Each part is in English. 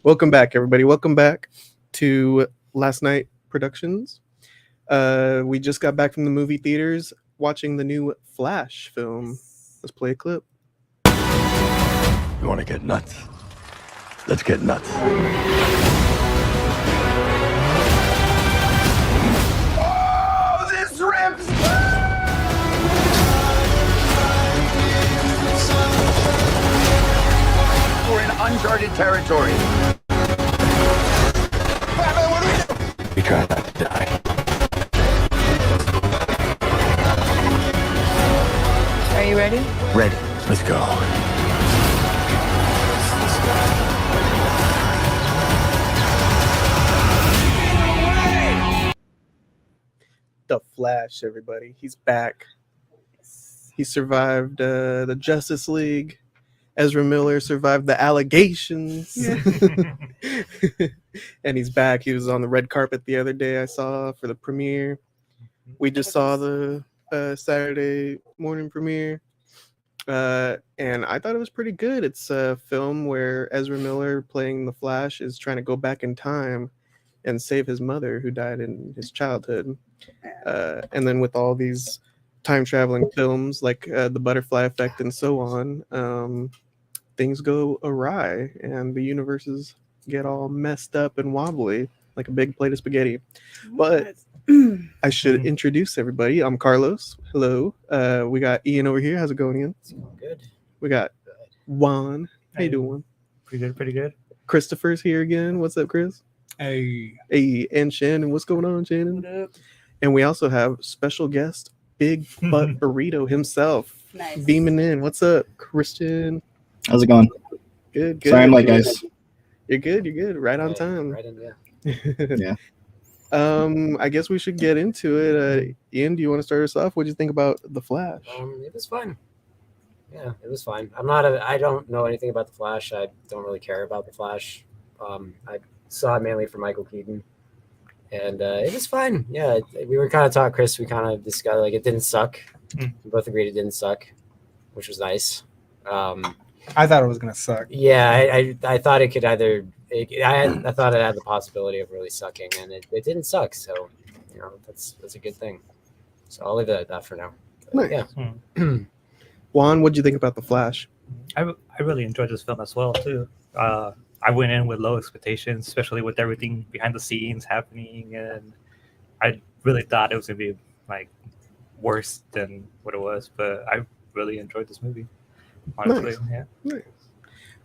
Welcome back, everybody. Welcome back to Last Night Productions. We just got back from the movie theaters watching the new Flash film. Let's play a clip. You want to get nuts? Let's get nuts. Oh, this rips! We're in uncharted territory. Batman, what do we do? We try not to die. Are you ready? Ready. Let's go. The Flash, everybody. He's back. He survived the Justice League. Ezra Miller survived the allegations. And he's back. He was on the red carpet the other day I saw for the premiere. We just saw the Saturday morning premiere. And I thought it was pretty good. It's a film where Ezra Miller playing the Flash is trying to go back in time and save his mother who died in his childhood. And then with all these time traveling films like The Butterfly Effect and so on, things go awry and the universes get all messed up and wobbly like a big plate of spaghetti. But I should introduce everybody. I'm Carlos. Hello. We got Ian over here. How's it going, Ian? It's going good. We got Juan. How you doing? Pretty good. Christopher's here again. What's up, Chris? Hey. Hey, and Shannon. What's going on, Shannon? What up? And we also have special guest Big Butt Burrito himself Nice. beaming in. What's up, Christian? How's it going? Good. Sorry I'm late, guys. You're good. Right on time. Right in, yeah. Yeah. I guess we should get into it. Ian, do you want to start us off? What do you think about The Flash? It was fun. Yeah, it was fine. I don't know anything about the Flash. I don't really care about the Flash. I saw it mainly for Michael Keaton, and it was fine. Yeah, we were kind of talking, Chris. We kind of discussed like it didn't suck. We both agreed it didn't suck, which was nice. I thought it was gonna suck. Yeah, I thought it could either. I thought it had the possibility of really sucking, and it didn't suck. So, that's a good thing. So I'll leave it at that for now. Nice. Yeah. Juan, what do you think about The Flash? I really enjoyed this film as well too. I went in with low expectations, especially with everything behind the scenes happening, and I really thought it was gonna be like worse than what it was. But I really enjoyed this movie. Honestly, Nice. yeah. Nice.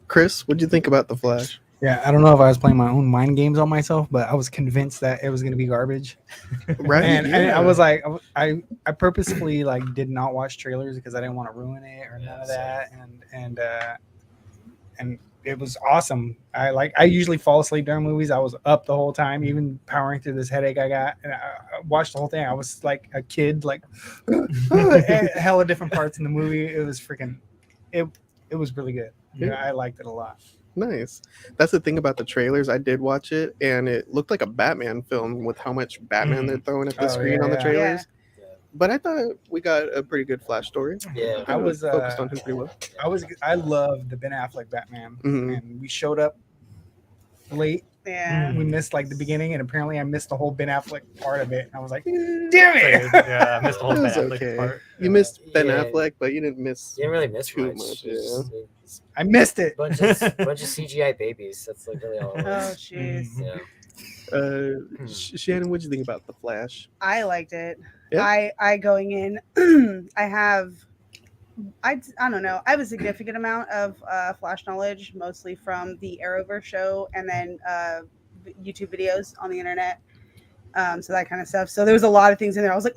Chris, what do you think about The Flash? Yeah, I don't know if I was playing my own mind games on myself, but I was convinced that it was gonna be garbage. Right. And I was like, I purposefully like did not watch trailers because I didn't want to ruin it or none of that. And it was awesome. I usually fall asleep during movies. I was up the whole time, even powering through this headache I got, and I watched the whole thing. I was like a kid, like hella different parts in the movie. It was freaking. It was really good. Yeah, I liked it a lot. Nice. That's the thing about the trailers. I did watch it, and it looked like a Batman film with how much Batman they're throwing at the screen on the trailers. Yeah. But I thought we got a pretty good Flash story. Yeah. I was focused on him pretty well. I loved the Ben Affleck Batman, Mhm. and we showed up late. Yeah. We missed like the beginning, and apparently I missed the whole Ben Affleck part of it. And I was like, damn So, it! yeah, I missed the whole That's bad okay. part. You missed Ben Yeah. Affleck, but you didn't miss. You didn't really miss Too much. much, It's I missed it. bunch of CGI babies. That's like really all it Oh, was. jeez. Yeah. Shannon, what do you think about The Flash? I liked it. Yeah. I going in, I don't know. I have a significant amount of Flash knowledge, mostly from the Arrowverse show and then YouTube videos on the internet. So that kind of stuff. So there was a lot of things in there. I was like,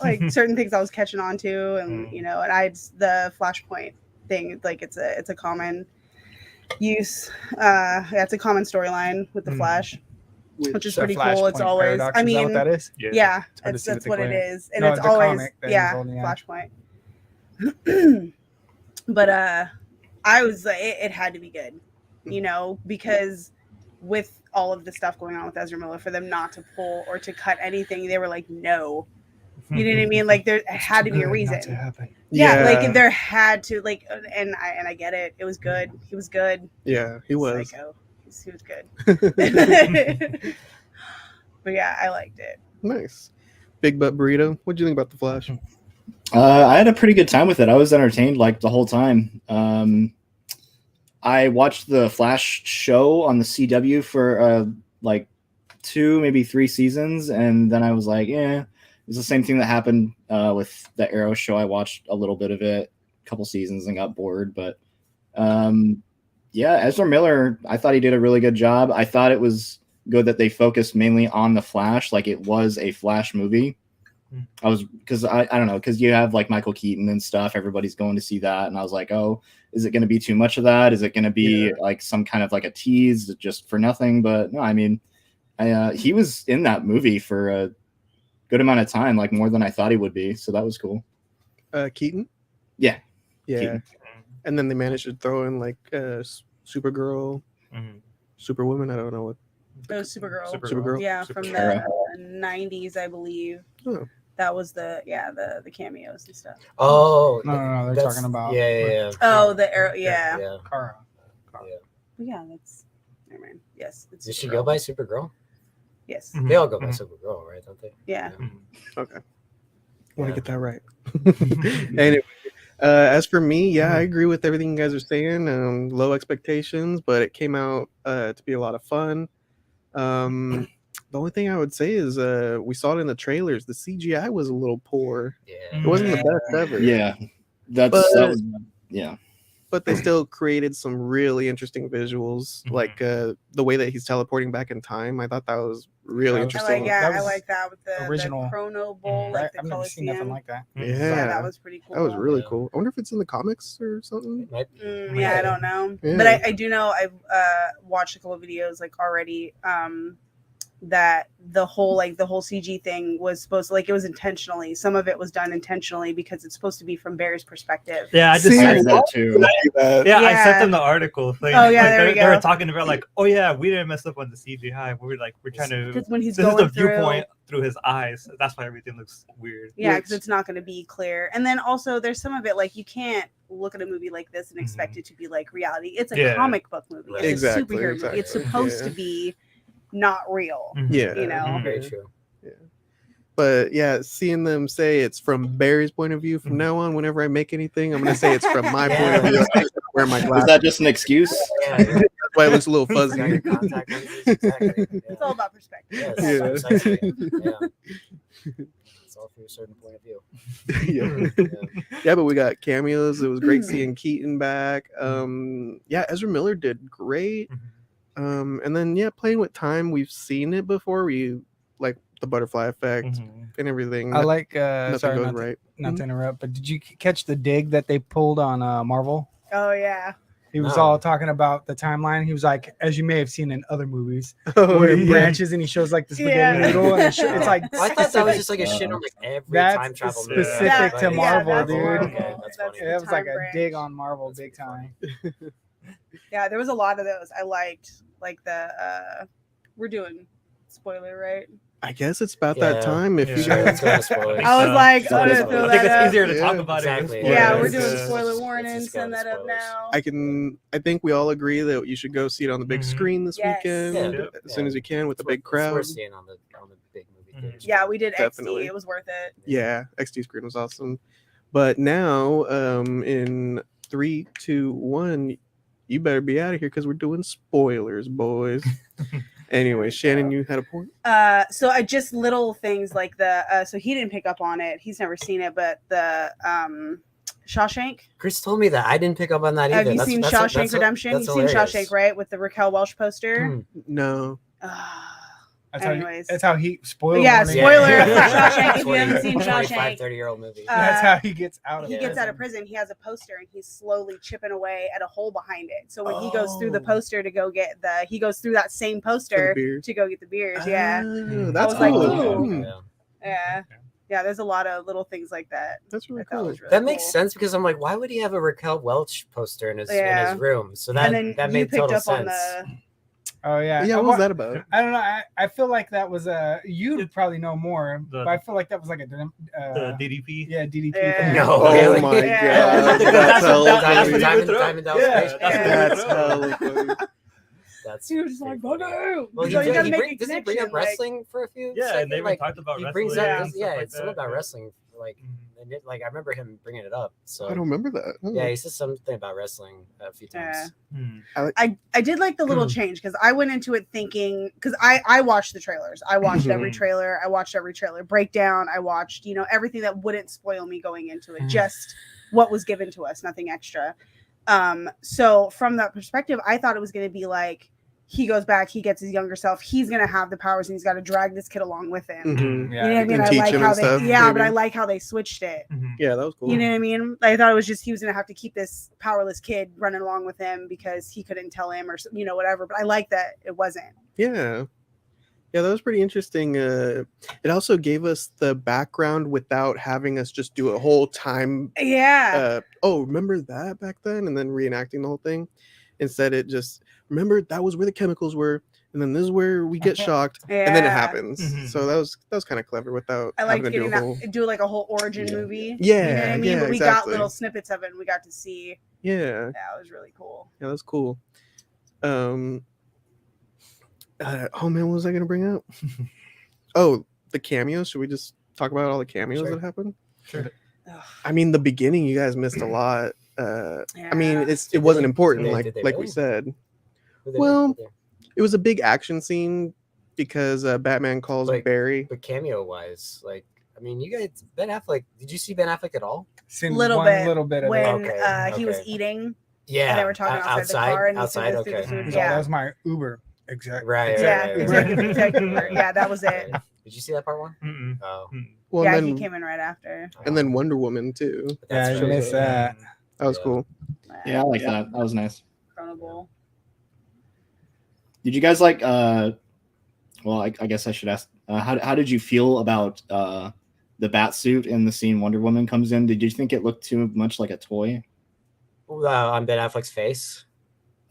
like certain things I was catching on to, and and the Flashpoint thing, like it's a common use. It's a common storyline with the Flash, which is pretty cool. It's always, Paradox, is that what that is? yeah, hard to that's see with the what it clip. is, and No, it's the always comic that is on the end. Flashpoint. But it had to be good, because with all of the stuff going on with Ezra Miller, for them not to pull or to cut anything, they were like, no, You know what I mean? Like there had to be a Good not reason. to happen. Yeah, like there had to like, and I get it. It was good. He was good. Yeah, he was. Psycho. He was good. But yeah, I liked it. Nice. Big Butt Burrito. What do you think about The Flash? I had a pretty good time with it. I was entertained like the whole time. I watched the Flash show on the CW for like 2, maybe 3 seasons, and then I was like, it was the same thing that happened with the Arrow show. I watched a little bit of it, a couple seasons, and got bored. But yeah, Ezra Miller, I thought he did a really good job. I thought it was good that they focused mainly on the Flash, like it was a Flash movie. I was, because I don't know, because you have like Michael Keaton and stuff, everybody's going to see that, and I was like, oh, is it going to be too much of that? Is it going to be like some kind of like a tease just for nothing? But no, I mean, he was in that movie for a good amount of time, like more than I thought he would be, so that was cool. Keaton? Yeah. Keaton. And then they managed to throw in like Supergirl, Superwoman, I don't know what. It was Supergirl. Supergirl. Yeah, from the 90s, I believe. Oh. That was the cameos and stuff. Oh No, they're talking about Oh, the Arrow. Yeah. Kara. Yeah, that's. Never mind. Yes. It's Did she Supergirl. go by Supergirl? Yes. They all go by Supergirl, right? Don't they? Yeah. Okay. Want to get that right. Anyway, as for me, I agree with everything you guys are saying. Low expectations, but it came out to be a lot of fun. The only thing I would say is we saw it in the trailers. The CGI was a little poor. Yeah. It wasn't the best ever. Yeah, that was, yeah. But they still created some really interesting visuals, like the way that he's teleporting back in time. I thought that was really interesting. I like that with the original the Chrono Bowl, like the I've never seen nothing Coliseum. like that. Yeah, that was pretty cool. That was really cool. I wonder if it's in the comics or something. Yeah, I don't know, Yeah. but I do know I've watched a couple of videos like already. That the whole CG thing was supposed to, like, it was intentionally. Some of it was done intentionally because it's supposed to be from Barry's perspective. Yeah, I just See, I that too. Yeah, I sent them the article. Like, Oh, yeah, like, there we they were go. talking about like, oh yeah, we didn't mess up on the CGI. We're trying to. Because when he's This is going the viewpoint through his eyes. That's why everything looks weird. Yeah, because it's not going to be clear. And then also there's some of it, like, you can't look at a movie like this and expect it to be like reality. It's a comic book movie. It's Exactly, a superhero movie. It's supposed to be not real. Yeah, You know? Very true. But yeah, seeing them say it's from Barry's point of view from now on, whenever I make anything, I'm gonna say it's from my point of view. I wear my Is glasses. that just an excuse? That's why it looks a little fuzzy. Your contact lenses, exactly. It's all about perspective. Yes, Yeah. precisely. Yeah. It's all through a certain point of view. Yeah, but we got cameos. It was great seeing Keaton back. Yeah, Ezra Miller did great. And then playing with time, we've seen it before. We like the butterfly effect and everything. I like. Nothing Sorry, goes not, right. not to interrupt, but did you catch the dig that they pulled on Marvel? Oh, yeah. He was No. all talking about the timeline. He was like, as you may have seen in other movies, Oh, where it yeah. branches and he shows like the spaghetti noodle, and it's like I thought that was just like a shit on like every That's time travel movie. specific to Like, Marvel, that's dude. Marvel. Okay, that's funny. That was like Time a branch. dig on Marvel, big time. Yeah, there was a lot of those. I liked, like, the we're doing spoiler, right? I guess it's about Yeah. that time. If you Sure, let's guys, go to spoilers. I was like, That I'm is gonna throw I think that it's up. easier to talk Yeah. about Exactly. it. Yeah, Yeah, we're it's, doing uh, spoiler let's warning. just go Send to that up spoilers. now. I think we all agree that you should go see it on the big screen this Yes. weekend Yeah. as soon as you can with the big It's crowd. worth seeing on the big movie theaters. Yeah, we did Definitely. XD. It was worth it. Yeah, XD screen was awesome. But now, in 3, 2, 1, you better be out of here because we're doing spoilers, boys. Anyway, Shannon, you had a point. So I just little things like the so he didn't pick up on it. He's never seen it, but the Shawshank. Chris told me that. I didn't pick up on that either. Have you That's- seen that's- Shawshank that's- Redemption? that's You've seen hilarious. Shawshank, right? With the Raquel Welch poster. Hmm. No. Anyways. That's how he spoiled. Yeah, warning. spoiler for Shawshank if you haven't seen 25, Shawshank. 30-year-old movie. That's how he gets out of He it. gets out of prison. He has a poster and he's slowly chipping away at a hole behind it. So when he goes through the poster to go get he goes through that same poster beer. to go get the beers. Yeah. Oh, that's was like, cool. ooh. Hmm, Yeah. Yeah, there's a lot of little things like that. That's really I thought cool. was really That makes cool. sense because I'm like, why would he have a Raquel Welch poster in his Yeah. room? So And then that you made picked total up on sense. Oh yeah. Yeah, what was that about? I don't know. I feel like that was you'd probably know more, but I feel like that was like the DDP. yeah, DDP. Yeah. No, Oh really? my Yeah. god, that's hella That's funny. what you would throw. Diamond Dallas Yeah, Page. that's what you would That's throw. hella funny. That's He was just like, pretty "Oh funny. no!" Well, He's like, you gotta make a does he bring up connection, like- wrestling for a few? Yeah, seconds? and they even like, talked about he wrestling. brings Yeah. up, and this, stuff yeah, like it's something that. about wrestling. Like, and like I remember him bringing it up. So I don't remember that. Oh. yeah, he said something about wrestling a few times. I did like the little change because I went into it thinking because I watched the trailers. I watched every trailer. I watched every trailer breakdown. I watched everything that wouldn't spoil me going into it. Just what was given to us, nothing extra. So from that perspective, I thought it was going to be like he goes back, he gets his younger self, he's going to have the powers, and he's got to drag this kid along with him. Mhm. Yeah. You know what I mean? And I teach like him how and they, stuff, but maybe. I like how they switched it. Yeah, that was cool. You know what I mean? I thought it was just he was gonna have to keep this powerless kid running along with him because he couldn't tell him or whatever. But I like that it wasn't. Yeah. Yeah, that was pretty interesting. It also gave us the background without having us just do a whole time. Yeah, Remember that back then? And then reenacting the whole thing. Instead, it just, remember that was where the chemicals were. And then this is where we get shocked. And then it Yeah. happens. Mhm. So that was kind of clever without I having liked to do getting a whole. that do like a whole origin movie. Yeah, you know what I mean. yeah, But we got exactly. little snippets of it, and we got to see. Yeah. That was really cool. Yeah, that's cool. Oh man, what was I gonna bring up? Oh, the cameos. Should we just talk about all the cameos Sure. that happened? Sure. Ugh. I mean, the beginning, you guys missed a lot. I mean, Yeah. it wasn't they- important, did they like really? we said. Who they- Well, who they- It was a big action scene because Batman calls Like- Barry. but cameo wise, like, I mean, you guys, Ben Affleck. Did you see Ben Affleck at all? Seen Little one bit little bit of when it. Okay, he was okay. eating Yeah, and they were talking outside the car, and he outside. said this through the Okay, food. He's like, Yeah, that was my Uber. Exactly. Right, yeah, right, exactly. Yeah, that was it. Right. Did you see that part one? Mm-mm. Oh, Well, Yeah, and he then, came in right after. and then Wonder Woman too. But that's Yeah, I true. missed that. That was Yeah. cool. Yeah, I like that. That was nice. Incredible. Did you guys like? Well, I guess I should ask. How did you feel about the bat suit in the scene Wonder Woman comes in? Did you think it looked too much like a toy On Ben Affleck's face.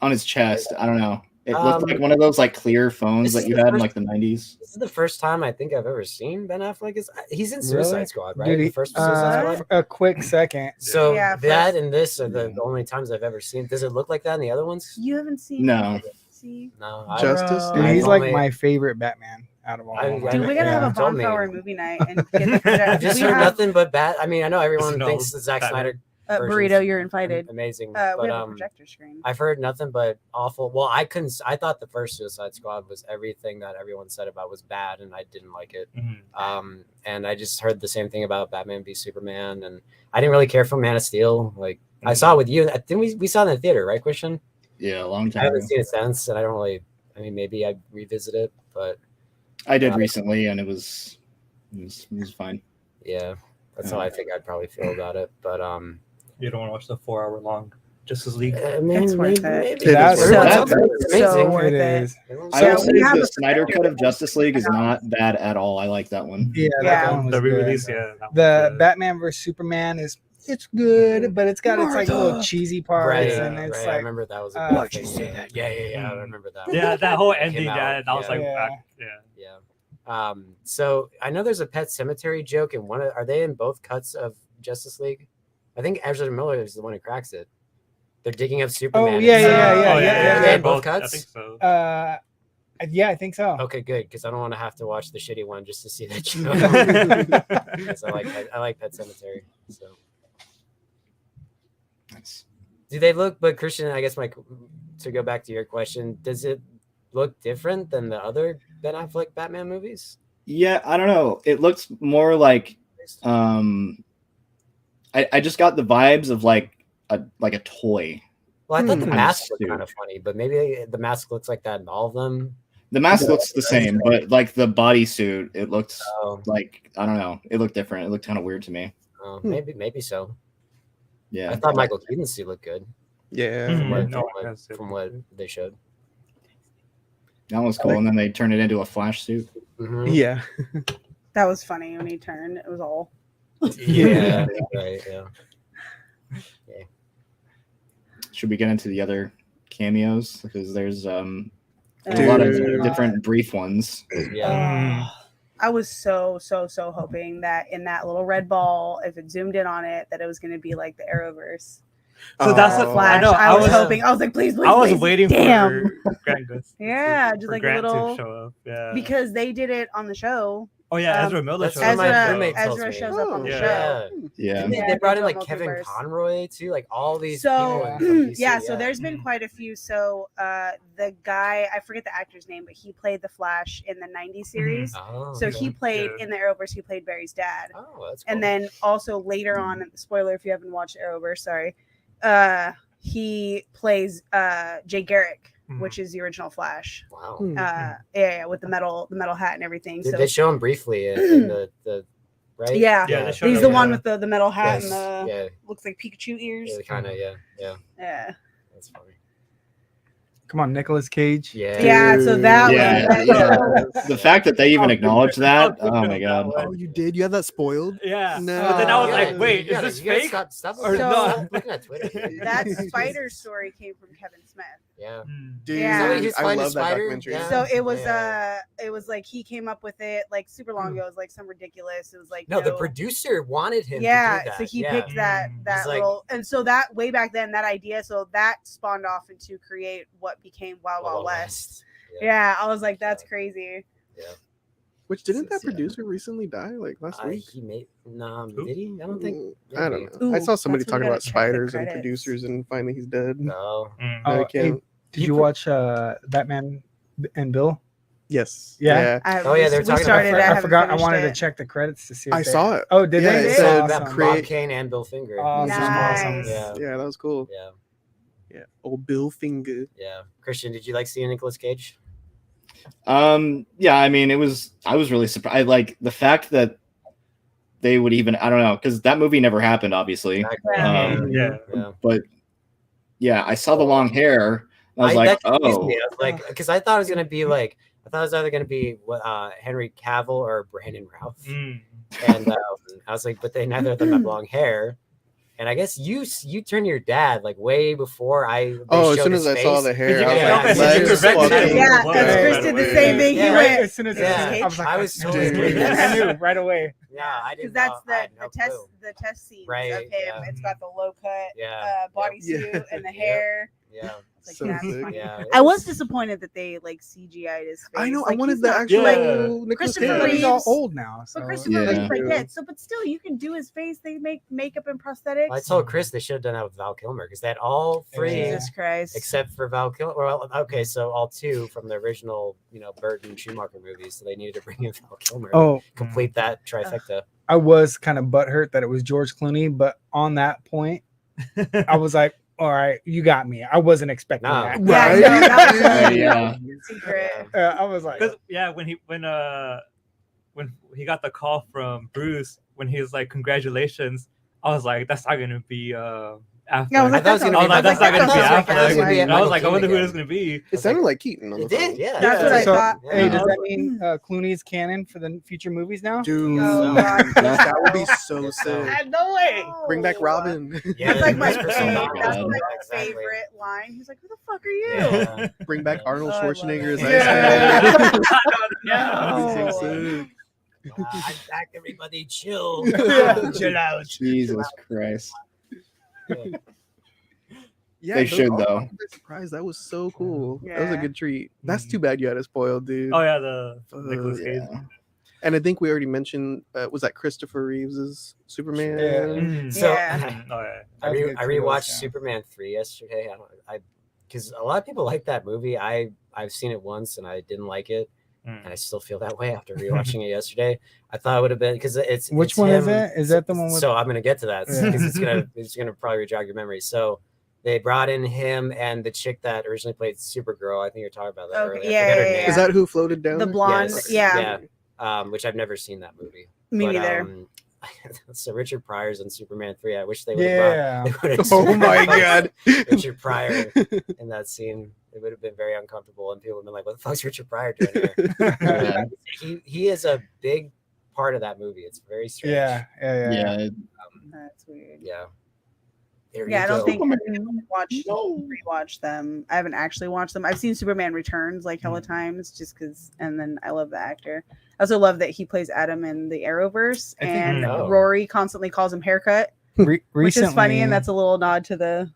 on his chest? I don't know. It looked Um, like one of those like clear phones this that is you the had in first- like the 90s. This is the first time I think I've ever seen Ben Affleck. He's in Suicide Really? Squad, right? Did The he- first Suicide Squad. a quick second. So Yeah, that first- and this are the only times I've ever seen. Does it look like that in the other ones? You haven't seen? No. See, No. Justice? Dude, I've he's like only- my favorite Batman out of all. I- of them. I- dude, we gotta have Yeah. a Told me. bonfire movie night and get the I've just we heard have, nothing but bad. I mean, I know everyone No, thinks that Zack Batman. Snyder burrito. version's You're invited. amazing, We but have a projector screen. I've heard nothing but awful. Well, I couldn't. I thought the first Suicide Squad was everything that everyone said about was bad, and I didn't like it. Mhm. And I just heard the same thing about Batman v Superman, and I didn't really care for Man of Steel. Like I saw it with you. I think we saw it in the theater, right, Christian? Yeah, a long I time haven't ago. seen it since, and I don't really. I mean, maybe I revisit it, but I did recently, and it was fine. yeah, that's how I think I'd probably feel about it. But You don't want to watch the 4-hour long Justice League. I mean, It's worth maybe, it. maybe That's it's worth so- it. It's amazing. so worth It it. is. I Yeah, will say we have the a Snyder projector cut of Justice League is not bad at all. I like that one. Yeah, Yeah. that one was The good. re-release, yeah. that The was good. Batman vs Superman it's good, but it's got its like little Martha. cheesy parts, Right, and it's right. I like remember that was a uh, good Why'd thing. you say that? Yeah. I remember that. Yeah, that whole It came ending, out, yeah, and I was yeah. like, Yeah. yeah. So I know there's a Pet Cemetery joke in one. Are they in both cuts of Justice League? I think Ezra Miller is the one who cracks it. They're digging up Superman. Oh, yeah, and yeah, stuff. yeah, Oh, yeah, Are they yeah. in both I cuts? think so. yeah, I think so. Okay, good, because I don't want to have to watch the shitty one just to see that joke. Because I like Pet Cemetery. So Nice. do they look? But Christian, I guess to go back to your question, does it look different than the other Ben Affleck Batman movies? Yeah, I don't know. It looks more like I just got the vibes of like a toy. Well, I thought the Kind of mask looked stupid. kind of funny, but maybe the mask looks like that in all of them. The mask looks the same, but like the bodysuit, it looked Oh, like I don't know. It looked different. It looked kind of weird to me. maybe so. Yeah, I thought Michael Keaton's suit looked good Yeah. Mhm. what- No, from that's it. from what they showed. that was cool. And then they turned it into a Flash suit. Mhm. Yeah. That was funny when he turned. It was all. Yeah, right. Yeah. Should we get into the other cameos? Because there's a lot of Dude. different brief ones. Yeah. I was so hoping that in that little red ball, if it zoomed in on it, that it was going to be like the Arrowverse. So that's Oh. what Flash. I know. I was hoping. I was like, please, please, I was please. waiting Damn. for Grant Yeah, just for like a Grant little- to show up. Yeah. because they did it on the show. Oh yeah, um, Ezra Miller that's showed what up. my Ezra, roommate tells Ezra me. shows up on the Oh, show. Yeah. Didn't they, Yeah, they brought in Digital like Kevin Multiverse. Conroy too, like all these So people from DC, yeah, so there's been quite a few. So the guy, I forget the actor's name, but he played the Flash in the '90s series. Oh, So okay. he played Yeah. in the Arrowverse. He played Barry's dad, Oh, that's cool. and then also later on, spoiler if you haven't watched Arrowverse, sorry, he plays Jay Garrick, Mhm. which is the original Flash. Wow. Yeah, with the metal hat and everything. Did So they show him briefly in the right? yeah, Yeah, they showed he's him, the one yeah. with the metal hat Yes. and the Yeah. looks like Pikachu ears. Yeah, kind of. Yeah. Yeah. That's funny. Come on, Nicolas Cage. Yeah. Yeah, so that Yeah, was yeah. The fact that they even acknowledged that, I'll oh think my of god. that one. Oh, you did? You had that spoiled? Yeah. No. But then I was Yeah, like, wait, you gotta- is this you gotta fake? Stop Or looking, no? stop looking at Twitter. that spider story came from Kevin Smith. Yeah. Dude, Yeah. Somebody who's I finding love that spider? documentary. Yeah. So it was Yeah. it was like he came up with it like super long ago. It was like some ridiculous. It was like No, the producer wanted him. yeah, to do that. so he yeah. picked that Mm. that He's like- little, and so that way back then that idea, so that spawned off into create what became Wild Wild West. Yeah, I was like, that's crazy. Which didn't that Yeah. producer recently die like last week? He made Who? did he? I don't think. I don't know. I Ooh, saw somebody that's when talking we gotta about check the spiders and credits. producers, and finally he's dead. No. Mm. I Oh, can't- hey, did you watch Batman and Bill? Yes. Yeah. Oh, yeah, they were we talking about started. that. I, I haven't forgot. I finished wanted it. to check the credits to see. If I they- saw it. Oh, did Yeah, they? it That's said awesome. Bob create- Kane and Bill Finger. Awesome, awesome. Nice. Yeah. Yeah, that was cool. Yeah. Yeah. Old Bill Finger. Yeah. Christian, did you like seeing Nicolas Cage? Yeah, I mean, I was really surprised. Like the fact that they would even, I don't know, because that movie never happened, obviously. Yeah. Yeah. But yeah, I saw the long hair. I was like, that confused oh, me. I was like, because I thought it was gonna be like, I thought it was either gonna be Henry Cavill or Brandon Routh, Mm. and I was like, but they neither of them have long hair. And I guess you turned your dad like way before they Oh, as showed soon his as I saw face. the hair, Yeah, I was yeah, like, yeah. let's Yeah, fucking Yeah, Well, because right Chris did the away. same thing. He Yeah, went As soon as Yeah. I was like, I was so Dude. I knew right away. Yeah, I because didn't. that's know. I had no clue. the test scenes Right, of him. yeah. It's got the low cut Yeah. bodysuit Yeah. and the Yep. hair. Yeah. It's like, So yeah, it's sick. fine. Yeah. I was disappointed that they like CGI'd his face. I know. I Like, wanted he's the not- actual like, Nicolas Christopher Cage. But he's all Reeves. old now. So. But Christopher Yeah. Reeves, like, yeah, so but still, you can do his face. They make makeup and prosthetics. I told Chris they should have done that with Val Kilmer because they had all three Jesus Christ. except for Val Kilmer. Well, okay, so all two from the original, Burton Schumacher movies. So they needed to bring in Val Kilmer. to Oh, complete that trifecta. I was kind of butthurt that it was George Clooney, but on that point, I was like, all right, you got me. I wasn't expecting Nah. that. Yeah, Right? no, that was Yeah, really yeah. secret. I was like, Because when he got the call from Bruce when he was like congratulations, I was like that's not gonna be Affleck. Yeah, I was like, I thought it was that's gonna be not- that's not gonna be that sounds Affleck. right. And I was like, I Michael wonder who Keaton it's gonna be. It sounded like Keaton on the It did, phone. yeah. That's what I so, thought. Yeah. hey, does that Yeah. mean Clooney's canon for the future movies now? Dude, Oh, God. that would be so Yeah. sick. No way. Bring back Robin. Yeah, That's like my Chris favorite. O'Donnell. That's like Yeah, my exactly. favorite line. He's like, "Who the fuck are you?" Yeah. Bring back Arnold Oh, I love Schwarzenegger as it. Iceman. Yeah. So sick. I'm back, everybody. Chill. Chill out. Jesus Christ. Yeah, They those- should, oh, though. I'm surprised. That was so cool. That was a Yeah. good treat. That's Mhm. too bad you had it spoiled, dude. Oh yeah, the Nicolas Cage. Yeah. And I think we already mentioned was that Christopher Reeves's Superman? Yeah. Mm. So Yeah. Oh yeah. I That's good too, rewatched yeah. Superman 3 yesterday. Because a lot of people like that movie. I've seen it once and I didn't like it, Mm. and I still feel that way after rewatching it yesterday. I thought it would have been because it's Which it's one is him- it? Is that the one with? So I'm gonna get to that Yeah. because it's gonna probably jog your memory. So they brought in him and the chick that originally played Supergirl. I think you're talking about that Okay, earlier. I yeah, forget her yeah, name. yeah. Is that who floated down? The there? blonde. Yes. Yeah. Which I've never seen that movie. Me But, neither. So Richard Pryor's in Superman 3. I wish they would have Yeah. Oh my god. Richard Pryor in that scene. It would have been very uncomfortable, and people would have been like, "What the fuck's Richard Pryor doing here?" Yeah. He is a big part of that movie. It's very strange. Yeah. Yeah. That's weird. Yeah. There Yeah, you I don't go. think rewatch them. I haven't actually watched them. I've seen Superman Returns like hella times, just because. And then I love the actor. I also love that he plays Adam in the Arrowverse, I think- and Oh. Rory constantly calls him haircut, which is funny, and that's a little nod to the.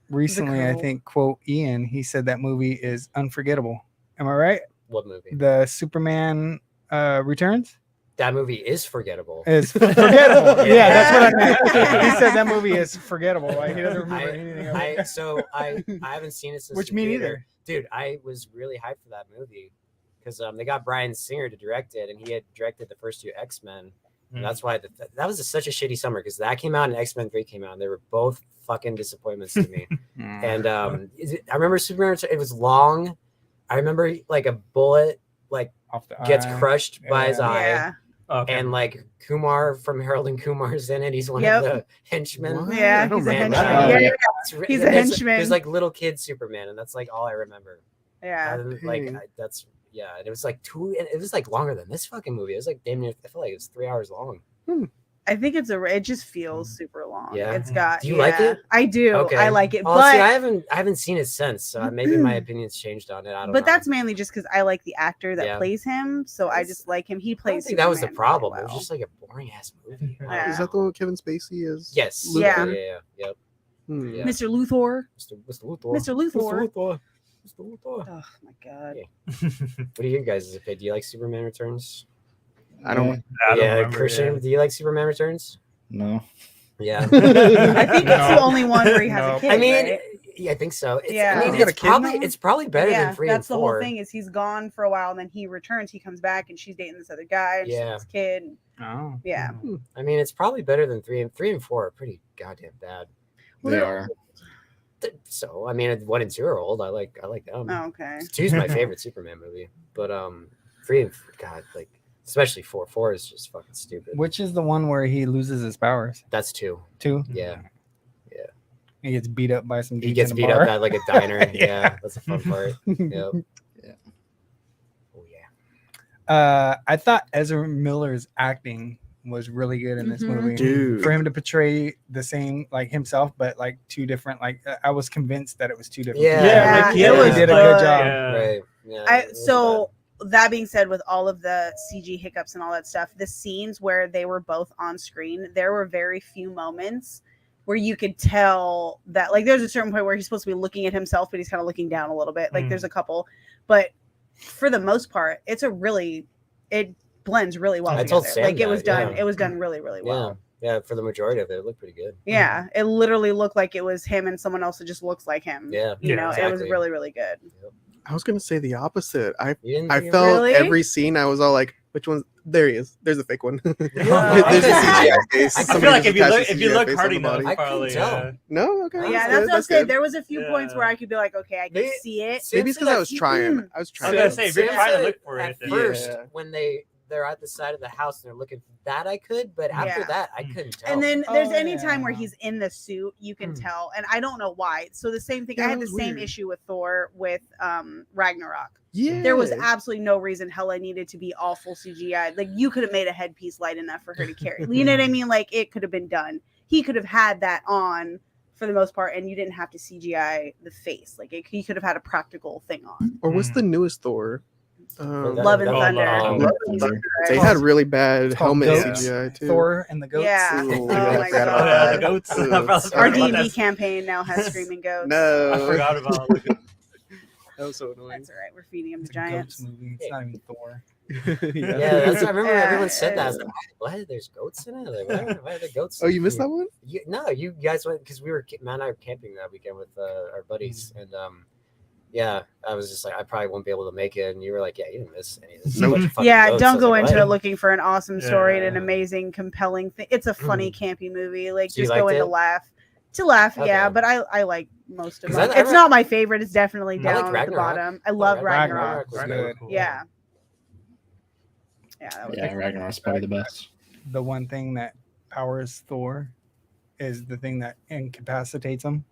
recently. I curl. think quote Ian. He said that movie is unforgettable. Am I right? What movie? The Superman Returns That movie is forgettable. is forgettable. Yeah, that's what I meant. Yeah. He said that movie is forgettable. Like he doesn't remember anything of it. I haven't seen it since Which the me theater. neither. Dude, I was really hyped for that movie because they got Bryan Singer to direct it, and he had directed the first two X-Men. And that's why that was such a shitty summer because that came out and X-Men 3 came out, and they were both fucking disappointments to me. And I remember Superman. It was long. I remember like a bullet like Off the gets eye. crushed by his Yeah. eye. Yeah, Okay. And like Kumar from Harold and Kumar's in it. He's one Yep. of the henchmen. What? yeah, I don't he's a remember henchman. that. Yeah, Oh, yeah, yeah. He's a There's henchman. like little kid Superman, and that's like all I remember. yeah. Like Dang. that's yeah. And it was like it was like longer than this fucking movie. It was like damn near. I feel like it was 3 hours long. I think it just feels super long. Yeah. It's got. Do you like yeah, it? I do. Okay. I like it, Oh, but see, I haven't seen it since, so maybe my opinion's changed on it. I don't know. but that's mainly just because I like the actor that Yeah. plays him, so I just like him. He I plays. don't think that was the Superman problem. really It was well. just like a boring ass movie. I don't Yeah. Is know. that the one with Kevin Spacey as? Yes. Yeah. Yeah. Yep. Hmm. Yeah. Mr. Luthor. Mr. Luthor. Mr. Luthor. Luthor. Mr. Luthor. Oh my god. Yeah. What do you guys' opinion? Do you like Superman Returns? I don't. I don't Yeah, remember, Christian, yeah. do you like Superman Returns? No. Yeah. I think it's the No. only one where he has No. a kid. I mean, right? yeah, I think so. It's, Yeah. I mean, He's got it's a kid probably now? it's probably better yeah, than 3 that's and the 4. whole thing. Is he's gone for a while, and then he returns. He comes back, and she's dating this other guy, and Yeah. she's his kid. Oh. Yeah. I mean, it's probably better than 3 and 4 are pretty goddamn bad. They are. So I mean, 1 and 2 are old. I like them. Oh, okay. 2's my favorite Superman movie, but 3 and God, like especially 4. 4 is just fucking stupid. Which is the one where he loses his powers? That's 2. Too. Yeah. He gets beat up by some. He dudes gets in a beat bar. up at like a diner. yeah. Yeah. That's a fun part. Yep. Yeah. Oh yeah. I thought Ezra Miller's acting was really good in this Mhm. movie. Dude. For him to portray the same like himself, but like two different. Like I was convinced that it was two different. Yeah. people. Yeah, like, it he really was did a good good. job. Yeah. Right. Yeah. it was So that being said, with all of the CG hiccups and all that stuff, the scenes where they were both on screen, there were very few moments where you could tell that, like, there's a certain point where he's supposed to be looking at himself, but he's kind of looking down a little bit. Like, there's a couple, but for the most part, it blends really well I told together. Sam Like, it was that, done. yeah. It was done really, really Yeah. well. Yeah. For the majority of it, it looked pretty good. Yeah, it literally looked like it was him and someone else that just looks like him. Yeah. You know, it was exactly. really, really good. I was gonna say the opposite. I You didn't I think it felt Really? every scene. I was all like, "Which one's there? He is. There's a fake one. There's a I CGI face. I I feel Somebody like just if you attached look a if you CGI look face hard on the enough, body. I couldn't probably tell. No, okay. Yeah, that's that's good, what I that's said. good. There was a few points where Yeah. I could be like, okay, I can They- see it. Maybe it's Sam because I said was that- trying. I was I trying. was gonna say, if you're Sam trying to said look for at it, then first yeah. when they're at the side of the house and they're looking that I could, but after Yeah. that I couldn't tell. And then there's Oh, any time where yeah. he's in the suit, you can Hmm. tell, and I don't know why. So the same thing. Yeah, I had that the was same weird. issue with Thor with Ragnarok. Yeah. There was absolutely no reason Hela needed to be all full CGI. Like, you could have made a headpiece light enough for her to carry. You know what I mean? Like, it could have been done. He could have had that on for the most part, and you didn't have to CGI the face. Like, he could have had a practical thing on. Or what's the newest Thor? Love and Oh, Thunder. Love Love and Thunder. They had really bad It's called helmet Goats. CGI too. Thor and the goats. Yeah. Ooh, Oh yeah, I my forgot about God. that. Goats. I Ooh, forgot sorry. Our about D&D that. campaign now has screaming goats. No, I forgot about the goats. That was so annoying. That's all right. We're feeding him It's to a goats giants. movie. It's not even Thor. yeah, that's I remember Yeah, everyone said that. I was yeah. like, what? There's goats in it? Like, why are there goats? Oh, you missed that one? No, you guys went because Matt and I were camping that weekend with our buddies, and yeah, I was just like, I probably won't be able to make it, and you were like, yeah, you didn't miss any of this. Nope. Bunch of fucking Yeah, goats. I don't was go like, into what? it looking for an awesome story and an Yeah. amazing, compelling thing. It's a funny, campy movie. Like, So you just go liked in to it? laugh. To laugh, yeah, Okay. but I like most of 'Cause it. I It's not my favorite. It's definitely I like down at the Ragnarok. bottom. I love Ragnarok. Ragnarok was good. Cool. Yeah. Yeah, that was Yeah, Ragnarok's probably the best. The one thing that powers Thor is the thing that incapacitates him.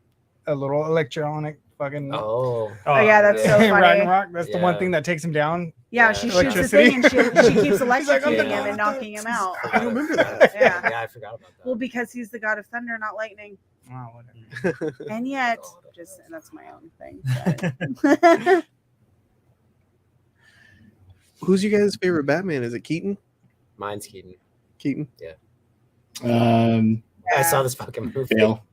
A little electronic fucking Oh, Oh, yeah, that's so funny. Ragnarok. That's the one Yeah. thing that takes him down. Yeah, she shoots the Electricity. thing and she keeps like, I'm electrocuting the him god and of knocking him out. I don't remember that. Yeah. Yeah, I forgot about that. Well, because he's the god of thunder, not lightning. Oh, whatever. And yet, that's my own thing. But. Who's your guys' favorite Batman? Is it Keaton? Mine's Keaton. Keaton. I saw this fucking movie. Bale.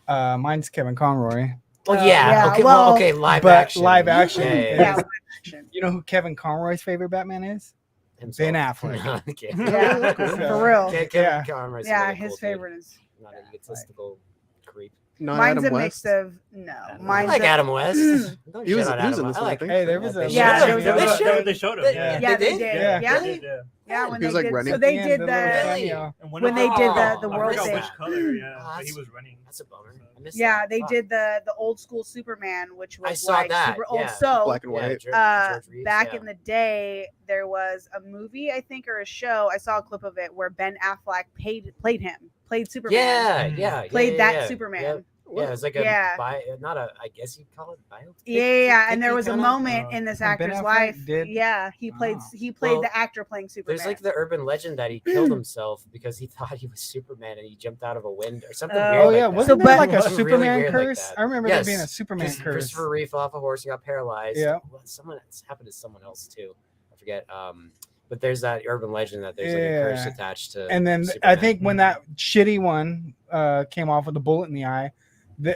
Mine's Kevin Conroy. Well, yeah, yeah. Okay. well, Okay. Live but action. live action. Yeah. You know who Kevin Conroy's favorite Batman is? Himself. Ben Affleck. Okay. Yeah, for real. Kevin Yeah. Conroy's Yeah, really his cool, favorite dude. is. Not an egotistical creep. Not Mine's Adam a West. mix of I Mine's like a, Adam West. Don't He was- shit on he was Adam in West. this I one, I like. think. Hey, there was a Yeah, there was a- They showed him. Yeah. Yeah, they did? did. Yeah. Yeah, They did, yeah. yeah. When He they was, like, did, running. so they Yeah, did the little the. cameo. And When they did the I world forgot thing. which color, yeah, Oh, but he that's- was running. That's a bummer. I missed Yeah, that. they Fuck. did the old school Superman, which was I saw like that, super old. yeah. So Black and white. George Reeves, back yeah. in the day, there was a movie, I think, or a show. I saw a clip of it where Ben Affleck played Superman. Yeah. Played that yeah. Superman. Yeah. Yeah, it was like a Yeah. not a. I guess you'd call it bio. Yeah, and there was a kinda? moment in this Ben actor's Affleck life. did? Yeah, he played Oh. Well, the actor playing Superman. There's like the urban legend that he killed himself because he thought he was Superman and he jumped out of a window or something Oh, weird. Oh like yeah, that. wasn't So, there but- like a Something really Superman weird like curse? that. I remember Yes, there being a Superman curse. Christopher Reeve fell off a horse and got paralyzed. Yeah. Well, it's happened to someone else too. I forget. But there's that urban legend that there's like a curse Yeah. attached to. And then I Superman. think when that shitty one came off with the bullet in the eye,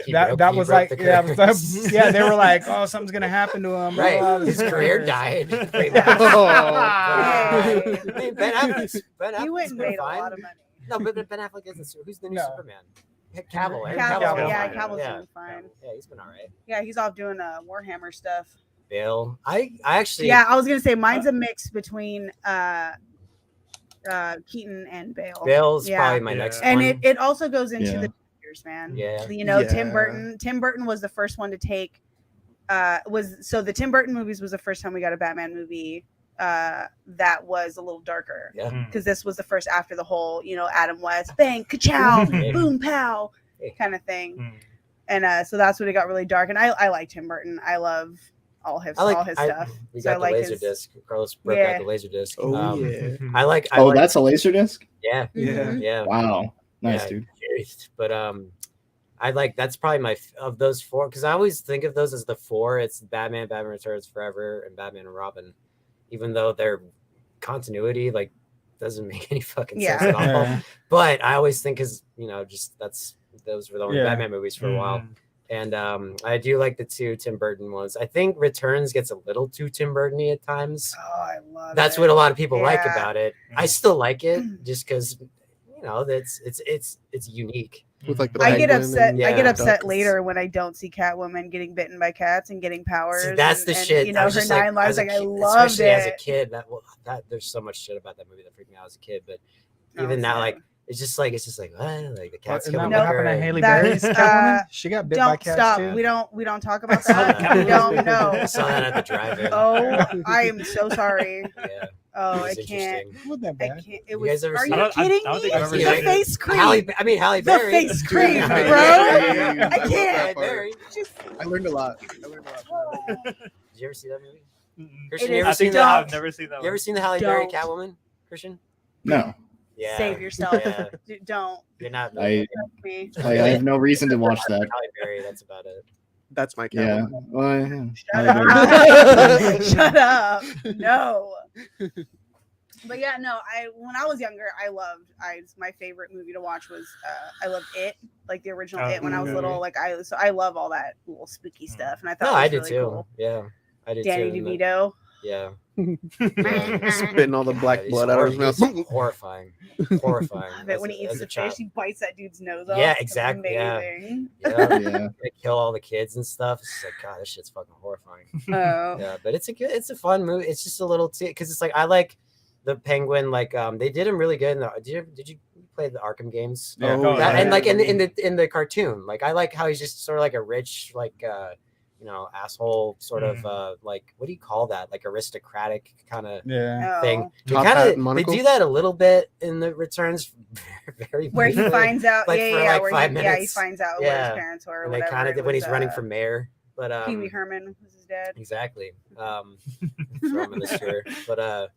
He that broke was the like curse. yeah, they were like, oh, something's gonna happen to him. blah, Right, blah, his this is career curse. died. Oh. Hey. I mean, Ben Affleck's he went been and made fine. a lot of money. No, but Ben Affleck isn't. Who's the new No. Superman? Cavill. Henry Cavill, Cavill's yeah, fine. Cavill's yeah. doing fine. Yeah, he's been all right. Yeah, he's off doing Warhammer stuff. Bale. I actually. Yeah, I was gonna say mine's a mix between Keaton and Bale. Bale's Yeah. probably my Yeah. next And one. it also goes into Yeah. the years, man. Yeah. You know, Tim Yeah. Burton. Tim Burton was the first one to take. The Tim Burton movies was the first time we got a Batman movie that was a little darker. Yeah. Because this was the first after the whole, Adam West, bang, ka-chow, Yeah. boom, pow, kind of thing. And so that's when it got really dark. And I like Tim Burton. I love all his stuff. We So I got the like laser his- disc. Carlos broke Yeah. out the laser disc. Oh, yeah. I like. That's a laser disc. Yeah. Yeah. Yeah. Wow, nice Yeah. dude. But I like that's probably of those four because I always think of those as the four. It's Batman, Batman Returns Forever, and Batman and Robin. Even though their continuity like doesn't make any fucking sense Yeah. at all. Yeah. But I always think because just those were the only Yeah. Batman movies for a while. And I do like the two Tim Burton ones. I think Returns gets a little too Tim Burton-y at times. Oh, I love That's it. what a lot of people like Yeah. about it. I still like it just because it's unique. With like the I get penguin upset. and I get Yeah. upset ducks. later when I don't see Catwoman getting bitten by cats and getting powers. See, that's the and, shit. You I know, was her just like, 9 lives. as a Like I kid- loved especially it. as a kid. That there's so much shit about that movie that freaked me out as a kid. But No, even it's now, not. like it's just like what? Like the cat's Isn't that killing what No. happened to her. Haley That- Berry's Catwoman? She got bit by Don't cats stop. too. We don't talk about that. We don't know. I saw that at the drive-in. Oh, I am so sorry. Yeah. Oh, It I was can't. interesting. Wasn't that I bad? can't. It You was. guys ever Are seen you it? kidding I don't me? think I've ever The seen it. face cream. Halle The Berry. face cream, Yeah. bro. Yeah. I can't. Halle Berry. I learned a lot. From Did you ever see that movie? Mm-mm. Christian, It you is ever seen dumb. that? I've never seen that. You ever one. seen the Halle Berry Don't. Catwoman? Christian? No, Yeah. Save yourself. Yeah. Don't. You're not. I Trust me. I have no reason to watch that. Halle Berry. That's about it. That's my Yeah, Catwoman. well, yeah. Shut Halle up. Shut up. No. But yeah, no. When I was younger, my favorite movie to watch was I loved It, like the original Oh, It when I was mhm. little. Like I love all that little spooky stuff, and I thought No, it was I did really too. cool. Yeah, I did Danny too. DeVito. Yeah. Spitting all the black Yeah, he's blood out of his mouth. horrifying. Horrifying. Love it when he eats as the a child. fish. He bites that dude's nose off. Yeah, It's exactly, yeah. Amazing. Yeah. Yeah. They kill all the kids and stuff. It's just like, God, this shit's fucking horrifying. Oh. Yeah, but it's a fun movie. It's just a little because it's like I like the Penguin. Like they did him really good. Did you play the Arkham games? Yeah. Oh, That, yeah. and like in the cartoon, like I like how he's just sort of like a rich asshole sort of like what do you call that? Like aristocratic kind of Yeah. thing. They Top hat kind and of monocle? they do that a little bit in the Returns, very Where he briefly. finds out, Like, for, like, where 5 he minutes. finds out where Yeah. his parents were, or and they whatever. kind of It when was, he's running for mayor. But Pee Wee Herman was his dad. Exactly. Throw him in this chair. But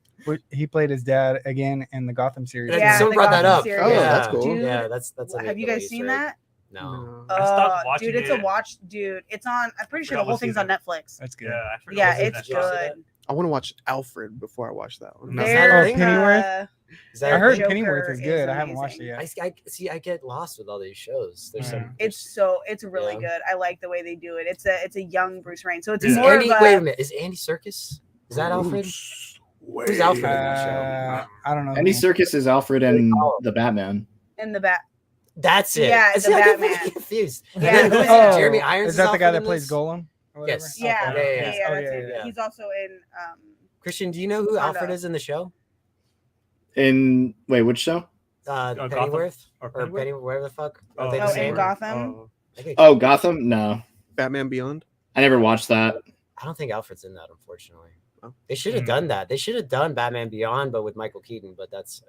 He played his dad again in the Gotham series. Yeah, someone the brought that Gotham up. series. Oh, yeah, that's cool. Dude, Yeah, that's a neat have you little guys Easter seen egg. that? No. I stopped Oh, watching dude, it's a it. watch. Dude, it's on. I'm pretty sure the Forgot whole what thing's season. on Netflix. That's good. Yeah, I forgot Yeah, what season it's I saw. good. I want to watch Alfred before I watch that one. No. Is that a Their, thing? Pennyworth? Is that I a heard thing? Pennyworth is Joker good. is I haven't watched it amazing. yet. I see. I get lost with all these shows. There's some. It's really Yeah. good. I like the way they do it. It's a young Bruce Wayne. So it's Is more Andy, of a wait a minute. Is Andy Serkis? Is that Alfred? Who's Alfred in that show? I don't know. Andy Serkis is Alfred in the Batman. in the back. That's it. Yeah, See, the I get Batman. really confused. Yeah. And then who is Oh, it? Jeremy Irons is that the guy Alfred that in plays this? Golem? Or whatever? Yes. Yeah, Okay. Yeah, yeah, Oh, that's yeah, it. yeah. He's also in Christian, do you know who Oh, Alfred no. is in the show? In wait, which show? Gotham? Pennyworth Or or Pennyworth? Penny, whatever the fuck. Are Oh, they the in same? Gotham. Oh. I think- Oh, Gotham? No, Batman Beyond. I never watched that. I don't think Alfred's in that, unfortunately. Oh. They should have Hmm. done that. They should have done Batman Beyond, but with Michael Keaton. But that's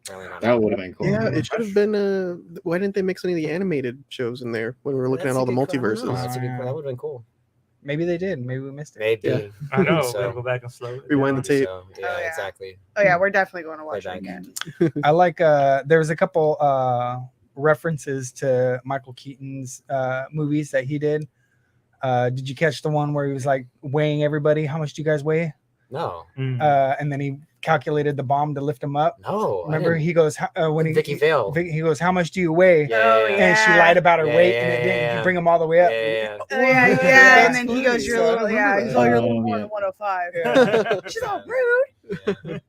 apparently not. That would have been cool. Yeah, it should have been. Why didn't they mix any of the animated shows in there when we were looking That's at a all the good que- I don't know. multiverses? That's a good. Yeah. That would have been cool. Maybe they did. Maybe we missed it. Maybe. Yeah. I know. So- We'll go back and slow it Rewind the down. tape. So, yeah, Oh, yeah. exactly. Oh yeah, we're definitely going to watch it Play again. I like there was a couple references to Michael Keaton's movies that he did. Did you catch the one where he was like weighing everybody? How much do you guys weigh? No. Mm. And then he calculated the bomb to lift him up. No. I Remember, didn't- he goes when he Vicky Vale. he goes, "How much do you weigh?" Oh, And she yeah. lied about her Yeah, weight, yeah, and it didn't yeah. bring him all the way up. Yeah. Oh, yeah, yeah, That's and then he funny. goes, "You're a So I little, remember yeah." that. He's like, "You're a little Oh, more yeah. than 105." Yeah. She's all rude.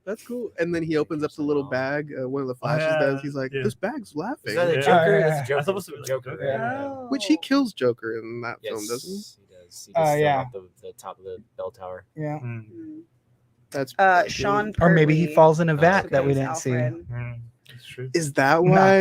That's cool. And then he opens up the little bag. One of the flashes yeah, does. He's like, yeah. "This bag's laughing," Is that a Yeah. Joker? Yeah. That's a Joker. That's supposed to be like Joker. Joker. Yeah. Oh. which he kills Joker in that Yes, film, doesn't he? he does. He just throws yeah. off the top of the bell tower. Yeah. Mm. Mm. That's Sean Or maybe he Pertwee falls in a vat okay. that we plays didn't see. Alfred. Mm. It's true. Is that why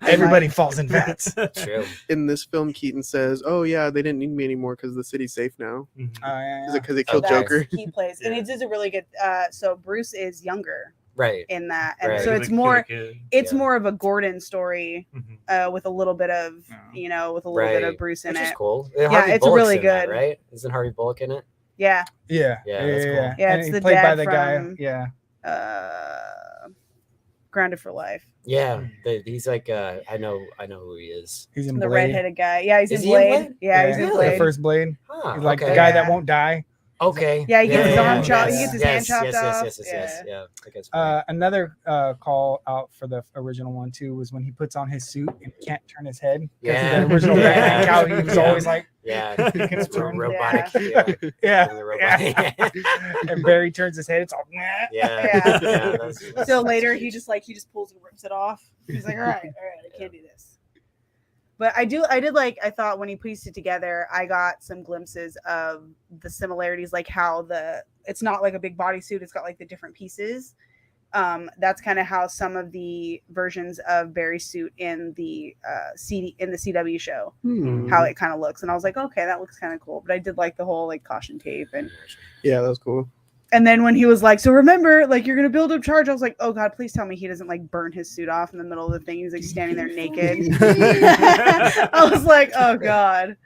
Everybody falls in vats. True. in this film Keaton says, "Oh yeah, they didn't need me anymore because the city's safe now"? Mhm. Is it because they Oh, killed That's Joker? he plays, and Yeah. he does a really good. So Bruce is younger Right. in that, and Right. so He's it's like more. kid. It's Yeah. more of a Gordon story Mhm. with a little bit of, Yeah. with a little bit of Right. Bruce in Which is it. cool. Yeah, Harvey it's Bullock's really in that, good. right? Isn't Harvey Bullock in it? Yeah, Yeah. Yeah, that's cool. Yeah, And it's he the played by dad the guy. from- Yeah. Grounded for Life. Yeah, he's like I know who he is. He's in The Blade. redheaded guy. Yeah, he's Is in he in Blade. Blade? Yeah, he's in Really? The Blade. first Blade. Huh, He's like okay. the guy that Yeah. won't die. Okay. Yeah, he gets his arm chopped- he gets his hand chopped off. Yes. Yeah. Yeah. I guess right. Another call out for the original one too was when he puts on his suit and can't turn his head because Yeah. the original Yeah. Batman cow he was Yeah. always like, Yeah. can It's turn. robotic. yeah, The robot. and Barry turns his head. It's all. Yeah. Yeah. That's- So later he just pulls and rips it off. He's like, all right, I can't do this. But I thought when he pieced it together, I got some glimpses of the similarities, like how it's not like a big bodysuit, it's got like the different pieces. That's kind of how some of the versions of Barry's suit in the CW show, how it kind of looks. And I was like, okay, that looks kind of cool. But I did like the whole like caution tape Yeah, that was cool. and then when he was like, so remember, like, you're going to build up charge. I was like, oh, God, please tell me he doesn't, like, burn his suit off in the middle of the thing. He's, like, standing there naked. I was like, oh, God.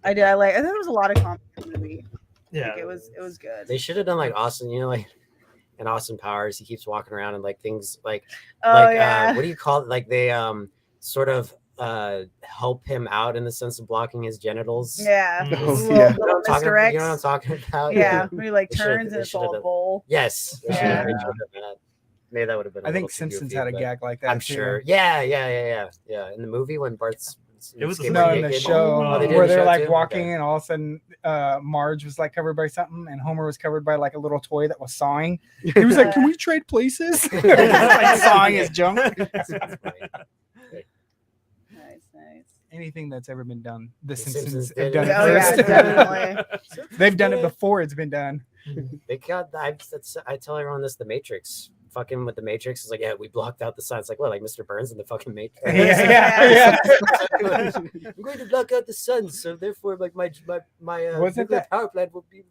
I thought there was a lot of comedy in the movie. Yeah. Like, it was good. They should have done like Austin, like in Austin Powers, he keeps walking around and like things like Oh, yeah. what do you call it? Like they sort of help him out in the sense of blocking his genitals. Yeah. Oh, Little, yeah. You know little what I'm talking, Mr. X. you know what I'm talking about? Yeah. Where he, like, They should've- turns they and it's should've all a done- bowl. Yes. they Yeah. should've done that. Maybe that would have been. I think Simpsons had a gag like that. I'm too. sure. Yeah. In the movie when Bart's It was the skateboarding No, in the naked. show Oh, they did where in the they're show like too? walking Okay. and all of a sudden Marge was like covered by something and Homer was covered by like a little toy that was sawing. He was like, "Can we trade places?" He was like sawing his junk. That's funny. Nice. Anything that's ever been done, The The Simpsons Simpsons have did done it. it Oh, yeah, first. definitely. They've done it before it's been done. They got. I tell everyone this. The Matrix. Fucking with the Matrix is like, yeah, we blocked out the sun. It's like, what, like Mr. Burns in the fucking Matrix? Yeah. I'm going to block out the sun, so therefore, like my Wasn't nuclear that- power plant will be.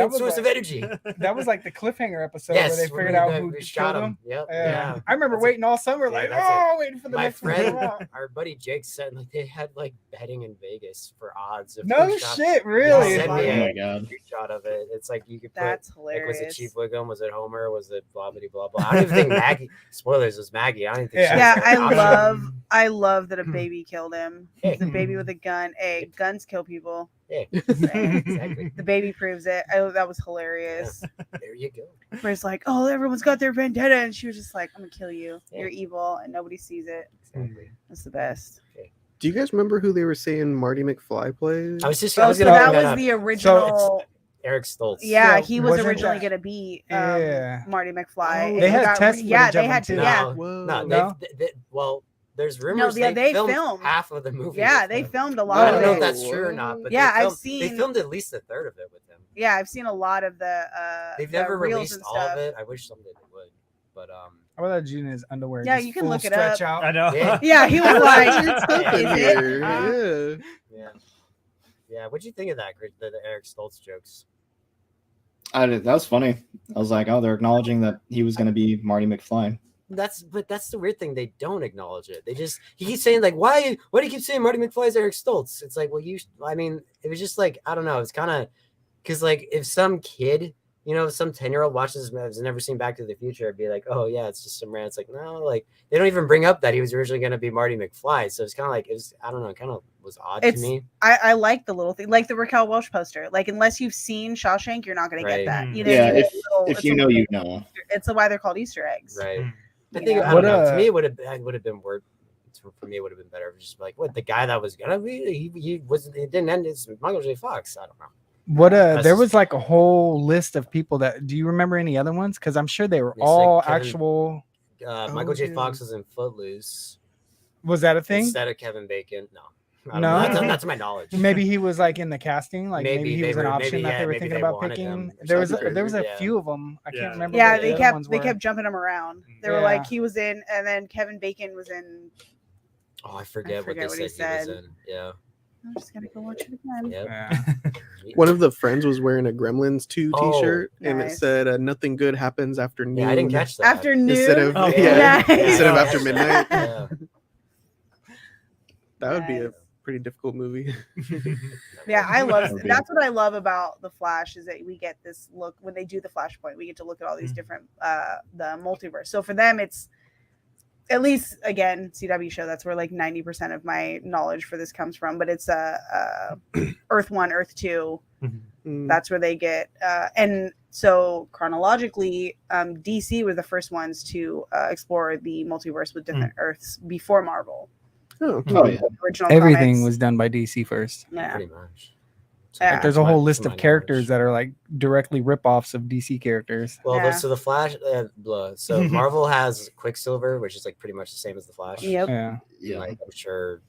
main was source like- of energy. That was like the cliffhanger episode Yes, where they when figured we- out we who shot killed him. him. Yep. Yeah. Yeah. I remember That's a- waiting all summer, like, that's waiting for the My next one to come friend, out. our buddy Jake said like they had like betting in Vegas for odds. Of No who shot- shit, He really. sent me Oh a my god. screenshot of it. It's like you could put That's like, hilarious. was it Chief Wiggum? Was it Homer? Was it blah blah blah blah? I don't even think Maggie. Spoilers was Maggie. I don't even think. Yeah. she was Yeah, there. I I'm love I love that a baby killed him. Hey. It's a baby with a gun. Hey, guns kill people. Yeah, exactly. The baby proves it. That was hilarious. There you go. Where it's like, oh, everyone's got their vendetta, and she was just like, I'm gonna kill you. Yeah. You're evil, and nobody sees it. Exactly. That's the best. Do you guys remember who they were saying Marty McFly plays? I was just. Oh, I was so gonna that bring was up. the original. Eric Stoltz. Yeah, Yeah, he was wasn't originally that- gonna be Yeah. Marty McFly. Oh, and They he had got- test Yeah, footage they of had to. him, too. Yeah, Whoa. No, No? well, there's rumors yeah, they, they filmed, filmed. half of the movie. yeah, with they him. filmed a I lot don't of know it. if that's true or not, but Yeah, they I've filmed, seen- filmed at least a third of it with him. Yeah, I've seen a lot of the. They've the never reels released and all of stuff. it. I wish someday they would, but How about that dude in his underwear? Yeah, just you can full look it stretch up. I out. know. Yeah. Yeah, he was like, Something is it? here. Yeah. yeah, yeah. What'd you think of that? The Eric Stoltz jokes. That was funny. I was like, oh, they're acknowledging that he was going to be Marty McFly. That's the weird thing. They don't acknowledge it. He keeps saying like, why do you keep saying Marty McFly is Eric Stoltz? It's like, well, I mean, it was just like, I don't know. It's kind of because like if some kid, some 10-year-old watches has never seen Back to the Future, it'd be like, oh yeah, it's just some rant. It's like, no, like they don't even bring up that he was originally going to be Marty McFly. So it's kind of like I don't know, it kind of was odd to me. I like the little thing, like the Raquel Welch poster. Like unless you've seen Shawshank, you're not gonna Right. get that. You know, Yeah, it's if you know, you know. It's why they're called Easter eggs. Right. Mm. I You think know? I don't know. What, To me, it would have been word. For me, it would have been better. If it was just like, what the guy that was gonna be, he didn't end. It's Michael J. Fox. I don't know. What That's there just- was like a whole list of people that. Do you remember any other ones? Because I'm sure they were It's like all Kevin- actual. Michael J. yeah. Fox was in Footloose Was that a thing? instead of Kevin Bacon. No, I don't No? know. Not to my knowledge. Maybe he was like in the casting, like maybe, Maybe he they was an were- option maybe, that yeah, they were maybe thinking they about wanted picking. him or There was something. a Yeah. few of them. I Yeah. can't remember. Yeah, what the they other kept ones they were. kept jumping him around. They were Yeah. like he was in, and then Kevin Bacon was in. Oh, I forget what forget they what he said he said. was in. Yeah. I'm just gonna go watch it again. Yep. Yeah. One of the friends was wearing a Gremlins 2 Oh, t-shirt, and it nice. said, "Nothing good happens after noon." Yeah, I didn't catch that. Afternoon. Instead of Oh, yeah, nice. instead of Yeah, after yeah, midnight. Yeah. That would be a Nice. pretty difficult movie. Yeah, I love. Okay. That's what I love about the Flash is that we get this look when they do the Flashpoint. We get to look at all these different the multiverse. So for them, it's at least again CW show. That's where like 90% of my knowledge for this comes from. But it's Earth 1, Earth 2. Mm. That's where they get and so chronologically, DC were the first ones to explore the multiverse with different Earths before Marvel. Oh, Oh yeah. Original Everything comics. was done by DC first. Yeah. Pretty much. Yeah. Like, there's To a my- whole to list my of characters knowledge. that are like directly rip-offs of DC characters. Well, Yeah. so the Flash, so Marvel has Quicksilver, which is like pretty much the same as the Flash. Yep. Yeah. Yeah. Like, I'm sure.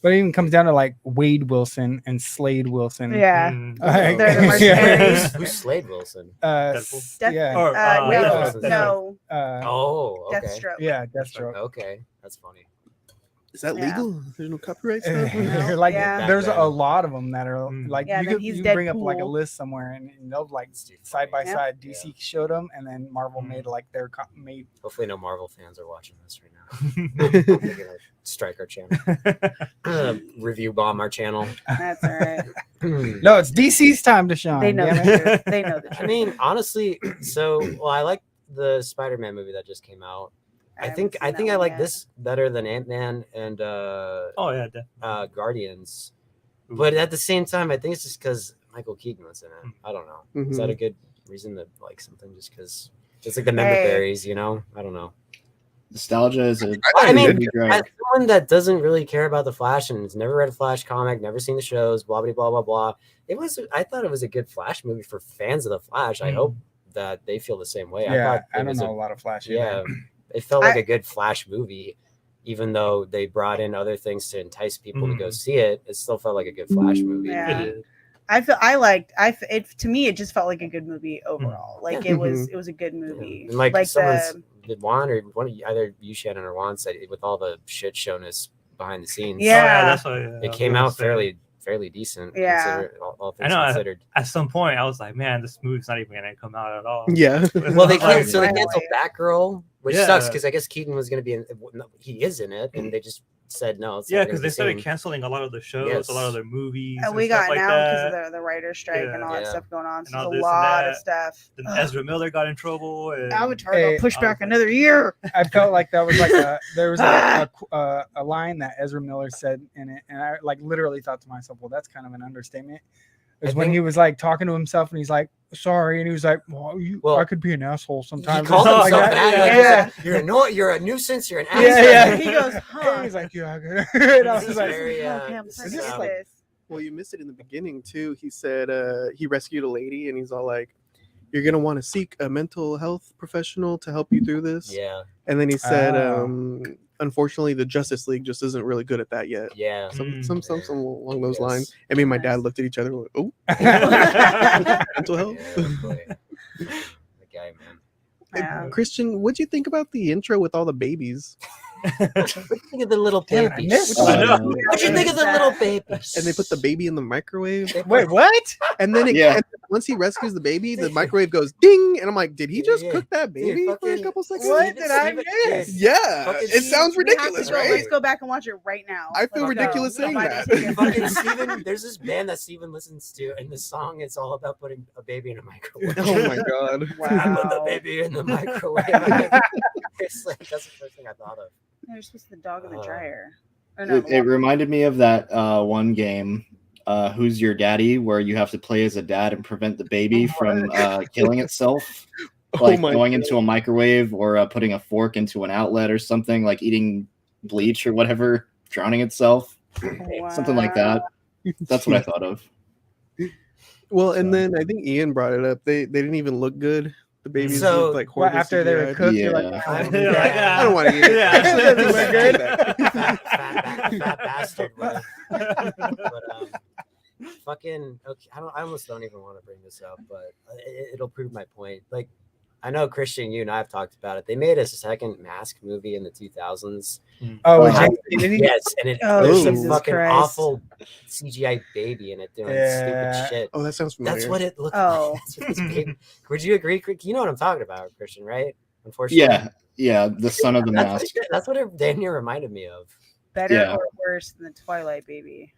But it even comes down to like Wade Wilson and Slade Wilson. Yeah. Mm. Like, They're the mercenaries. Who's Slade Wilson? Deadpool? Yeah. Or, Wade No, Wilson's no, Oh, okay. Deathstroke. Yeah, Deathstroke. Okay, that's funny. is that Yeah. legal? There's no copyright stuff. They're like Yeah. there's Back a then. lot of them that are Mm. like Yeah, you then could he's you bring up like a Deadpool. list somewhere and they'll like It's too side by funny. side Yeah. DC showed them and then Marvel Mm. made like their made Hopefully, no Marvel fans are watching this right now. They're gonna strike our channel, review bomb our channel. That's all right. no, it's DC's time to shine. They know damn the it. truth. They know the I truth. mean, honestly, I like the Spider-Man movie that just came out. I haven't think seen that I one like yet. this better than Ant-Man and Oh yeah, definitely. Guardians. But at the same time, I think it's just because Michael Keaton was in it. I don't know. Is that a good reason to like something? Just because it's like the member Hey. berries, you know? I don't know. Nostalgia is a I mean, big drive. as someone that doesn't really care about the Flash and has never read a Flash comic, never seen the shows, blah blah blah blah blah. I thought it was a good Flash movie for fans of the Flash. I hope that they feel the same way. Yeah, thought I it don't was know a lot of Flash. yeah, either. it felt like a good Flash movie, even though they brought in other things to entice people to go see it. It still felt like a good Flash movie. Yeah. It is. To me it just felt like a good movie overall. Like it was a good movie. And like someone's the, did Juan or one of you, either you, Shannon, or Juan said it, with all the shit showness behind the scenes. Yeah. That's what, it came out fairly fairly decent. Yeah. All I things know. considered. At some point, I was like, man, this movie's not even gonna come out at all. Yeah. Well, they Right. canceled. So they Finally. canceled Batgirl, which Yeah. sucks because I guess Keaton was going to be in. He is in it, and they just said no. It's Yeah, not because gonna they be started seen. canceling a lot of the shows, Yes. a lot of their movies, And we stuff got like now because that. of the writer's strike and all that Yeah. stuff going on. So And all there's a this and lot of that. stuff. Then Ugh. Ezra Miller got in trouble. And Avatar Hey, got pushed I was back like- another year. I felt like that was like there was a line that Ezra Miller said in it, and I like literally thought to myself, well, that's kind of an understatement. It was I when think- he was like talking to himself, and he's like, sorry, and he was like, well, I could be an asshole He sometimes. called Something himself like that. that. Like, Yeah. You're annoying. You're a nuisance. You're an asshole. Yeah. He goes, huh? He's like, yeah, I could. And I This was is like, very, Okay, I'm this starting is, to get like- this. Well, you missed it in the beginning too. He said he rescued a lady, and he's all like, "You're gonna want to seek a mental health professional to help you through this." yeah, And then he said, Oh. "Unfortunately, the Justice League just isn't really good at that yet." yeah. Some along those Yes. lines. I mean, my dad Nice. looked at each other and went, "Oh, mental health." Yeah, boy. The guy, man. Yeah. Christian, what'd you think about the intro with all the babies? What do you think of the little Damn it, I babies? missed I know. What do you think of the little babies? And they put the baby in the microwave. wait, what? And then Yeah. once he rescues the baby, the microwave goes ding. And I'm like, did he just Yeah. cook that baby for a fucking- couple seconds? What did I Steven- miss? Yeah, Fucking it sounds We have to ridiculous, go- right? Let's go back and watch it right now. I feel Let's go. ridiculous saying I'll buy that. the ticket. Fucking Steven, there's this band that Steven listens to, and the song is all about putting a baby in a microwave. Oh my god. I put the Wow. baby in the microwave. It's like that's the first thing I thought of. You're supposed to put the dog in the Uh, dryer. Or no, It reminded me of that one game, Who's Your Daddy, where you have to play as a dad and prevent the baby from killing itself, like Oh my going into a microwave or putting a fork into an outlet or something, like eating bleach or whatever, drowning itself, something like that. That's what I thought of. Well, and then I think Ian brought it up. They didn't even look good. The babies So- looked like Well, horrible. after they were CGI. cooked, you're Yeah. like, I'm- oh, yeah. I don't want to eat it. Yeah. That doesn't look good. Fat bastard. But fucking okay. I almost don't even want to bring this up, but it'll prove my point. Like, I know Christian, you and I have talked about it. They made a second Mask movie in the 2000s. Oh, was Oh. James Kennedy? Yes, and Oh, there's some Jesus fucking Christ. awful CGI baby in it doing Yeah. stupid shit. Oh, that sounds familiar. That's what it looked Oh. like. That's what this baby. Would you agree? You know what I'm talking about, Christian, right? Unfortunately, Yeah, the son of the mask. That's what it damn near reminded me of. Better Yeah. or worse than the Twilight Baby?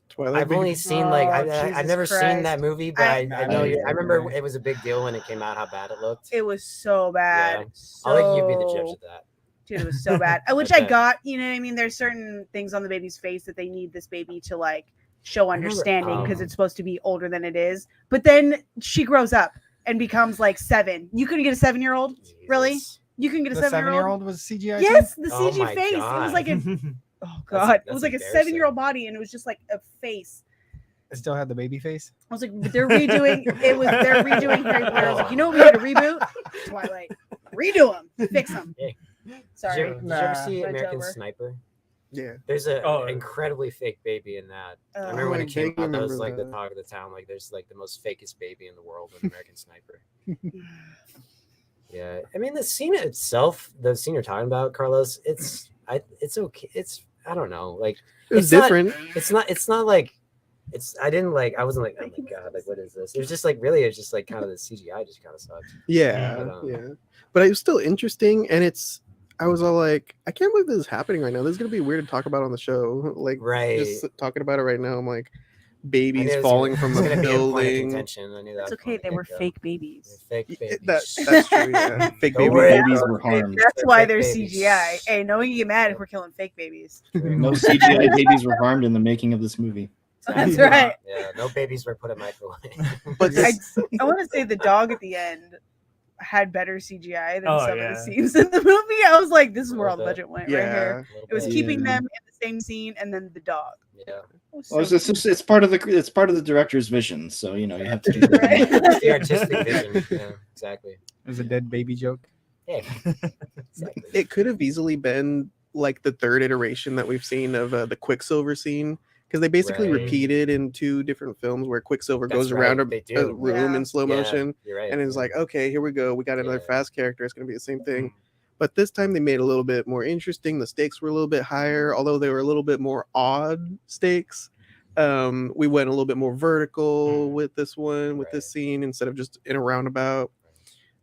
Twilight I've only Baby? seen like Oh, I've Jesus never seen Christ. that movie, but I know I- I remember it was a big deal when it came out. How bad it looked. It was so bad. Yeah. So, I'll let you be the judge of that. Dude, it was so bad. Which I Okay. got, you know what I mean? There's certain things on the baby's face that they need this baby to like show remember, understanding because um, it's supposed to be older than it is. But then she grows up and becomes like 7. You couldn't get a 7-year-old? Really? Jesus. You can get a The 7-year-old? 7-year-old was CGI? Yes, the Oh CG my face. It God. was like a oh That's- god, it that's was like a embarrassing. 7-year-old body, and it was just like a face. It still had the baby face. I was like, but they're redoing they're redoing Harry Potter. I was like, you know what we need to reboot? Twilight. Redo them. Fix them. Hey. Sorry. Did you ever Nah. see Rent American over. Sniper? Yeah. There's a Oh. incredibly fake baby in that. I remember Oh, when I it came vaguely out, that was remember like the that. talk of the town. Like, there's like the most fakest baby in the world in American Sniper. Yeah, I mean the scene itself, the scene you're talking about, Carlos. It's okay. I don't know. Like, It was It's not- different. it's not like I wasn't like, oh my god, like what is this? It was just like really, it's just like kind of the CGI just kind of sucked. Yeah, But, yeah. But it was still interesting, and I was all like, I can't believe this is happening right now. This is gonna be weird to talk about on the show. Like, Right. just talking about it right now, I'm like, I knew babies it was falling gonna- from it was the gonna be a point of building. contention. I knew that. It's from okay. the They were get-go. fake babies. Fake Yeah, babies. that's true. Yeah. Fake Don't baby. worry. Babies were harmed. That's why fake they're babies. CGI. Hey, no one can get mad if we're killing fake babies. No CGI babies were harmed in the making of this movie. That's right. Yeah, no babies were put in microwave. But I, this, I want to say the dog at the end had better CGI than Oh, some of yeah. the scenes in the movie. I was like, this is where all the Little bit. budget went right here. yeah. It was Yeah. keeping them in the same scene and then the dog. Yeah, It was Well, so it's part of the director's vision, so you know you have to do that. Right. it's the artistic vision. Yeah, exactly. It was a dead baby joke. Yeah, exactly. It could have easily been like the third iteration that we've seen of the Quicksilver scene, because they basically Right. repeated in 2 different films where Quicksilver That's goes right, around they a do. room Yeah. in slow Yeah, motion, you're right. and it's like, okay, here we go. We got another Yeah. fast character. It's gonna be the same thing. But this time they made it a little bit more interesting. The stakes were a little bit higher, although they were a little bit more odd stakes. We went a little bit more vertical with this one, with Right. this scene, instead of just in a roundabout.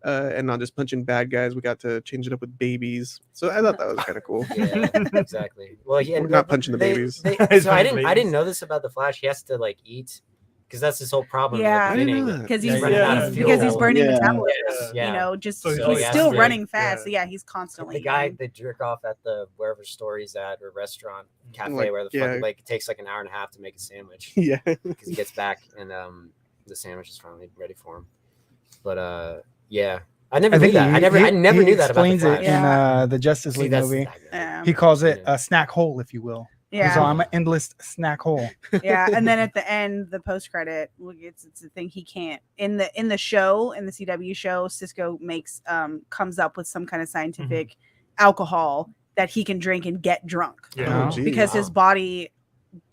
And not just punching bad guys. We got to change it up with babies. So I thought that was kind of cool. Yeah, exactly. Well, yeah, We're not punching the babies. So He's I punching didn't babies. know this about the Flash. He has to like eat because that's his whole problem. Yeah. in the I didn't beginning. know that. because Yeah, he's, yeah. he's because he's fuel. burning Yeah. metabolism. Yeah. You know, just So he's he always still has to- running fast. yeah. So yeah, he's constantly The guy eating. they jerk off at the wherever store he's at or restaurant cafe Like, where the yeah. fuck like it takes like an hour and a half to make a sandwich Yeah. because he gets back and the sandwich is finally ready for him. But yeah, I never knew that. I never knew that about the explains Flash. it in the Justice See, League that's movie. Yeah. He calls it a snack hole, if you will. So Yeah, I'm an endless snack hole. yeah. And then at the end, the post credit, it's the thing he can't in the show, in the CW show. Cisco makes comes up with some kind of scientific alcohol that he can drink and get drunk Yeah. Oh, geez. because his body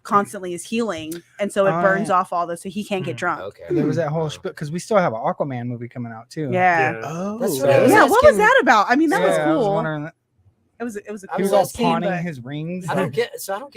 constantly is healing, and so it Oh, burns yeah. off all this, so he can't get drunk. Okay. There was that whole because we still have an Aquaman movie coming out too. Yeah. Oh. That's what I was Yeah, what was asking- that about? I mean, that was Yeah, I was cool. wondering, It was a I he cool was all scene, pawning but- his rings. I don't get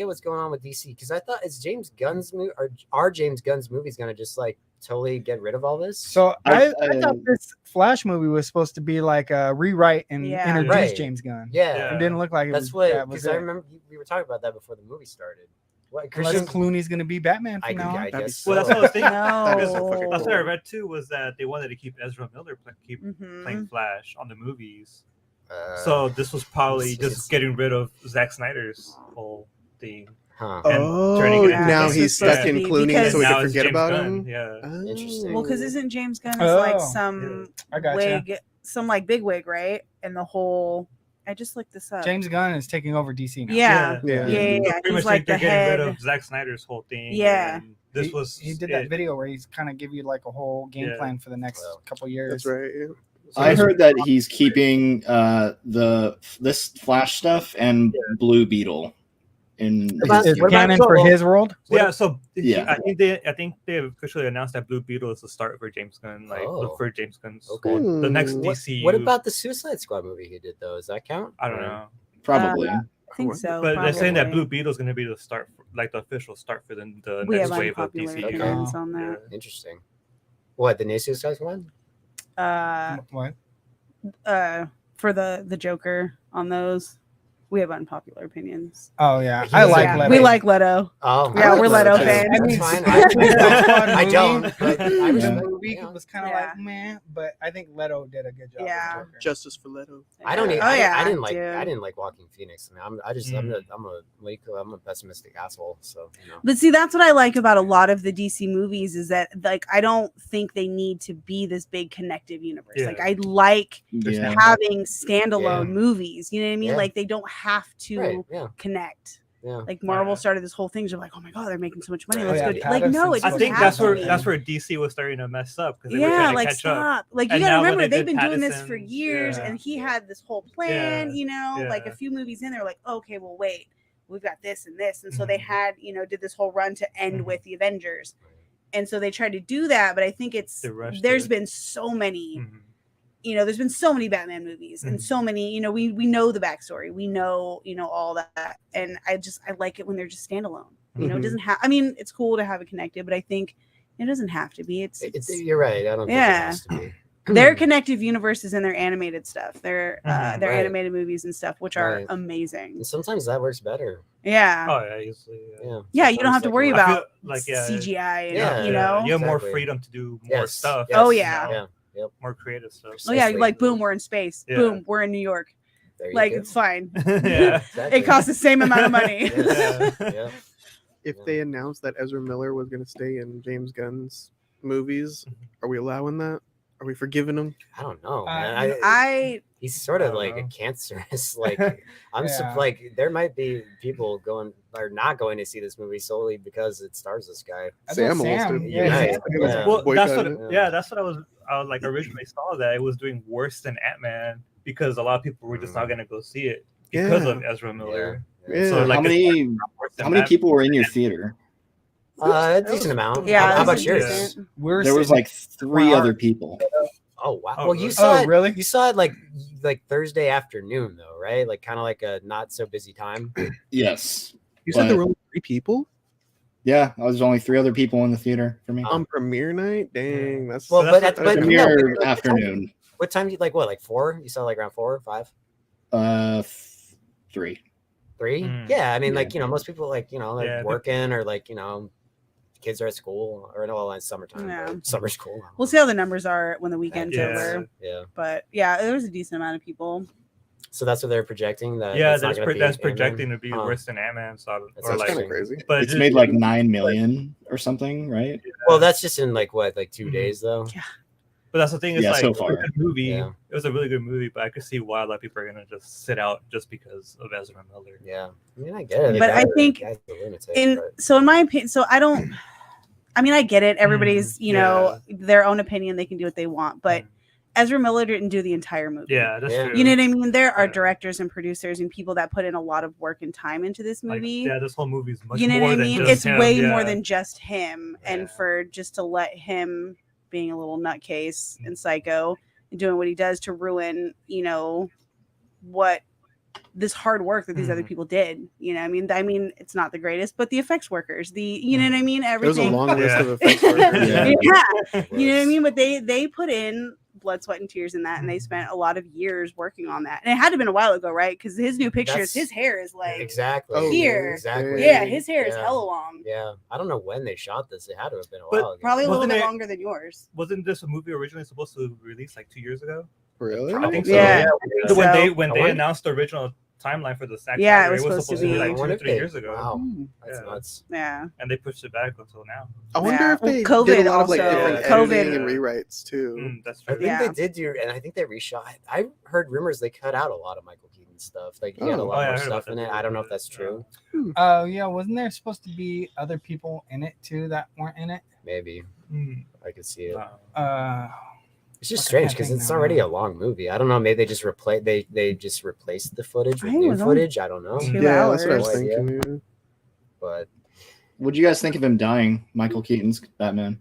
what's going on with DC because I thought it's James Gunn's movie or are James Gunn's movies gonna just like totally get rid of all this? So I I- thought this Flash movie was supposed to be like a rewrite and Yeah. introduce Right. James Gunn. yeah, It didn't look like it that's was. what that was because I it. remember we were talking about that before the movie started. What Unless Christian? Clooney's gonna be Batman I, from now on. I That'd be guess. so- Well, that's what I was thinking. That'd be so fucking No. That's cool. what I read too, was that they wanted to keep Ezra Miller keep Mhm. playing Flash on the movies. Uh, So this was probably it's- just getting rid of Zack Snyder's whole thing. huh. and turning Oh, it into now this he's is supposed stuck to in be Clooney, because- so we now can it's forget James about Gunn, him. Yeah. Oh. Interesting. Well, because isn't James Gunn is like Oh. some I gotcha. wig, some like big wig, right? And the whole. I just looked this up. James Gunn is taking over DC now. Yeah. Yeah. Yeah, So yeah. pretty He's much like they're the getting head. rid of Zack Snyder's whole thing. Yeah. and this was He did that it. video where he's kind of give you like a whole game Yeah. plan for the next Well, couple years. That's right. Yeah. So I this- heard that he's keeping this Flash stuff and Blue Beetle in About- Is what about- canon so- for his world? Yeah, so Yeah. I think they officially announced that Blue Beetle is the start for James Gunn, like Oh. for James Gunn's Okay. whole- the next What- DC. What about the Suicide Squad movie he did though? Does that count? I don't know, probably. I think so. but they're saying that probably. Blue Beetle is going to be the start, like the official start for the We next have wave of unpopular DC. Okay. opinions on that. Interesting. What the new Suicide Squad? What? For the Joker on those, we have unpopular opinions. Oh yeah, He I doesn't- like Yeah, Leto. we like Leto. Oh, Yeah, I we're like Leto too. fans. I That's mean, fine. I I don't. But I The respect. movie yeah. was kind of Yeah. like man, but I think Leto did a good job. Yeah. As Joker. Justice for Leto. I don't. Even, Oh yeah. I didn't like. dude. I didn't like Walking Phoenix. I mean, I'm a pessimistic asshole. So you know. But see, that's what I like about a lot of the DC movies is that like I don't think they need to be this big connective universe. Yeah. Like I like Yeah. having standalone Yeah. movies. You know what I mean? Yeah. Like they don't have to Right. Yeah. connect. Yeah. Like Marvel Yeah. started this whole thing. They're like, oh my god, they're making so much money. Oh, Let's yeah, go. Do-. Like Pattinson's no, it I doesn't think have that's to where be. DC was starting to mess up because they were Yeah, trying to like catch up. stop. Like you And gotta now when remember they they've did been doing this for Pattinson's, years, yeah. and he had this whole plan. Yeah, You know, like a yeah. few movies in, they're like, okay, well, wait, we've got this and this, and so they Mhm. had did this whole run to end Mhm. with the Avengers, and so they tried to do that, but I think They rushed there's it. been so many. Mhm. There's been so many Batman movies and Mhm. so many, we know the backstory. We know, all that. And I like it when they're just standalone. It Mhm. doesn't have, I mean, it's cool to have it connected, but I think it doesn't have to be. It's You're right. I don't. Think it Yeah. has to be. their connective universes and their animated stuff, their Mhm. their Right. animated movies and stuff, which are Right. amazing. And sometimes that works better. Yeah. Oh yeah, usually. Yeah. Yeah, you don't have to Sometimes, worry like, about like yeah, CGI and, Yeah, you know? you have more Exactly. freedom to do more Yes, stuff. yes, Oh, yeah. Yeah. More creative stuff. Oh yeah, Precisely. like boom, we're in space. Yeah. Boom, we're in New York. There you Like go. it's fine. yeah. Exactly. It costs the same amount of money. Yes. Yeah. If Yeah. they announced that Ezra Miller was going to stay in James Gunn's movies, are we allowing that? Are we forgiving him? I don't know, man. I He's sort I of don't like a know. cancerous. Like Yeah. like there might be people going or not going to see this movie solely because it stars this guy. I thought Sam almost did. yeah, Right. Sam- Yeah. Well, that's what. Boycotted it. Yeah, that's what I was like originally saw that it was doing worse than Ant-Man because a lot of people were just not going to go see it because Yeah. of Ezra Miller. Yeah. So, like, how many Worse than how many Batman. people were in your theater? A decent amount. yeah. How it about was yours? decent. We're There was sitting- like three Wow. other people. Oh wow. Oh, Well, you really? saw it. really? You saw it like Thursday afternoon though, right? Like kind of like a not so busy time. Yes. You said there But- were only 3 people? Yeah, I was only 3 other people in the theater for me. On premiere night, dang, that's Well, but that's at what- but Premiere no, afternoon. What time do you like? What, like 4? You saw like around 4 or 5? 3. 3? Mm. Yeah, I mean, Yeah. like, most people, like, they're Yeah, but- working, or like, kids are at school, or no, it's summertime, Yeah. but summer school. We'll see how the numbers are when the weekend's Yeah. over. Yeah. But yeah, there was a decent amount of people. So that's what they're projecting. That Yeah, it's not that's gonna be that's Ant-Man? projecting to be Huh. worse than Ant-Man. So, That's or That's like, kind of crazy. but It's made like 9 million or something, right? Well, that's just in like 2 Mhm. days though. But that's the thing. It's Yeah, like so it was far. a good movie. Yeah. It was a really good movie, but I could see why a lot of people are gonna just sit out just because of Ezra Miller. Yeah, I mean, I get it. But I think Guy's a lunatic, In but- so in my opinion, so I don't. I mean, I get it. Everybody's their own opinion. They can do what they want, but Mhm. Ezra Miller didn't do the entire movie. Yeah, that's Yeah. true. You know what I mean? There are Yeah. directors and producers and people that put in a lot of work and time into this Like, movie. yeah, this whole movie is much You know more what I than mean? just It's him. way yeah. more than just him. And Yeah. for just to let him being a little nutcase and psycho and doing what he does to ruin, what this hard work that these other Mhm. people did. I mean, it's not the greatest, but the effects workers, you know what I mean? It was a Everything. long list Yeah. of effects workers. Yeah. Yeah. You know what I mean? But they put in blood, sweat, and tears in that, and they spent a lot of years working on that. And it had to have been a while ago, right? Because his new pictures, That's- his hair is like, exactly. Oh, Here. Exactly. yeah, his hair is Yeah. hella long. Yeah, I don't know when they shot this. It had to have been a But while ago. Probably a little Wasn't bit it- longer than yours. Wasn't this a movie originally supposed to release like 2 years ago? Really? I think so. Yeah. So when So- they What? announced the original timeline for the Zack Yeah, Snyder, it was supposed to be- like I 2 wonder or if 3 they- years ago. Wow, Hmm. that's Yeah. nuts. Yeah. And they pushed it back until now. I wonder Yeah. if they Well, did COVID a lot of like also- different COVID- editing and rewrites too. That's I true. think Yeah. they did do, and I think they reshot. I heard rumors they cut out a lot of Michael Keaton stuff. Like he had a Oh. lot yeah, I more heard about stuff in that it. too, I don't know if but, that's true. Oh yeah, wasn't there supposed to be other people in it too that weren't in it? Maybe Mm. I could see it. Uh, It's just Fuck, I strange can't because think it's now. already a long movie. I don't know. Maybe they just replaced the footage with I think it new was only footage. I don't know. 2 Yeah, that's what I was hours. No idea. thinking. But What'd you guys think of him dying? Michael Keaton's Batman.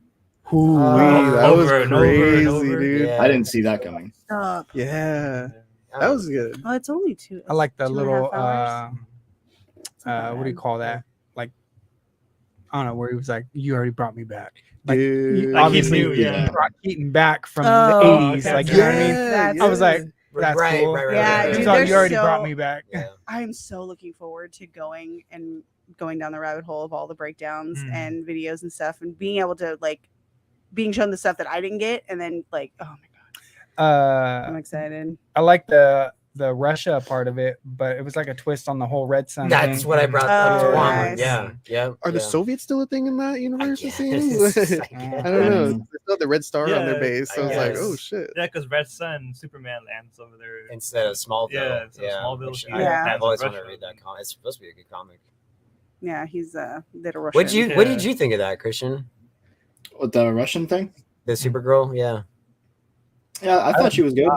Ooh, Uh, that was over and over and crazy, over. dude. Yeah. I didn't see that coming. Stop. Yeah, I that don't- was good. Oh, it's only two. I like the 2.5 little hours. It's not that what do you bad. call that? Like, I don't know, where he was like, "You already brought me back." Like, Dude. Like he obviously, knew, yeah. he brought Keaton back from Oh, the '80s. okay. Like, you know what I mean? That's- I was like, that's right, cool. right, right, Yeah, right, He's dude, like, they're you already so- brought me back. Yeah. I'm so looking forward to going down the rabbit hole of all the breakdowns Mm. and videos and stuff, and being able to being shown the stuff that I didn't get, and then oh my god, I'm excited. I like the Russia part of it, but it was like a twist on the whole Red Sun. That's thing. what I brought up to Oh, Juan. nice. Yeah, yeah. Are the yeah. Soviets still a thing in that I universe? It guess. seems. I I guess. don't know. Mm. They still have the red star on their Yeah, base, so I I was like, guess. oh shit. Yeah, because Red Sun, Superman lands over there. Instead of Smallville. Yeah, instead of Smallville, which he Yeah. I've always lands wanted in to read Russia. that comic. It's supposed to be a good comic. Yeah, he's little Russian. What did Yeah. you think of that, Christian? With the Russian thing? The Supergirl? Yeah. Yeah, I thought she was good.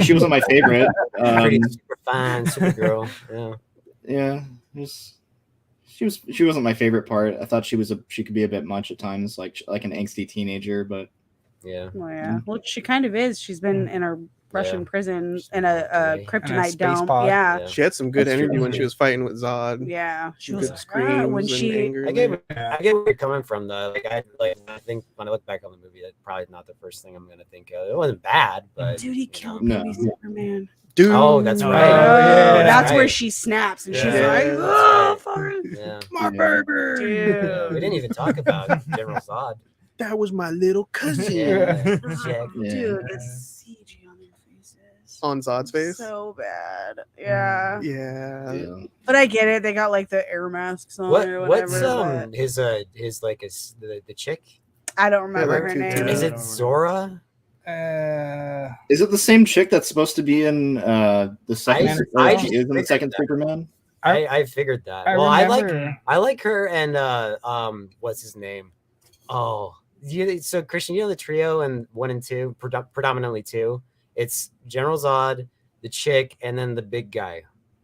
She wasn't my favorite. Pretty super fine Supergirl. Yeah. Yeah, she wasn't my favorite part. I thought she could be a bit much at times, like an angsty teenager. But Yeah. Oh yeah, well she kind of is. She's been in a Russian prison in a Yeah. kryptonite space dome. pod. Yeah, Yeah. She had some good That's energy true. when she was fighting with Zod. yeah. She Some was good like, screams when and she. anger. I in get there. Yeah. I get where you're coming from though. I think when I look back on the movie, that's probably not the first thing I'm gonna think of. It wasn't bad, but Dude, he you killed No. baby Superman. Dude. Oh, that's Oh, right. yeah. That's where right. she snaps and Yeah. she's Yeah. like, That's "Oh, right. fuck." Yeah. My Yeah. baby. Yeah. We didn't even talk about General Zod. That was my little cousin. Yeah. Oh, Jack. Yeah. Dude, the CG on their faces. On Zod's face. So bad. Yeah. Yeah. yeah. But I get it. They got like the air masks on or whatever. What's but his like the chick? I don't remember like her two name. dudes. Is it Zora? Is it the same chick that's supposed to be in the second? I or she is in the figured second that. Superman. I figured that. I Well, I remember. like her and what's his name? Oh, so Christian, you know the trio and 1 and 2, predominantly 2. It's General Zod, the chick, and then the big guy.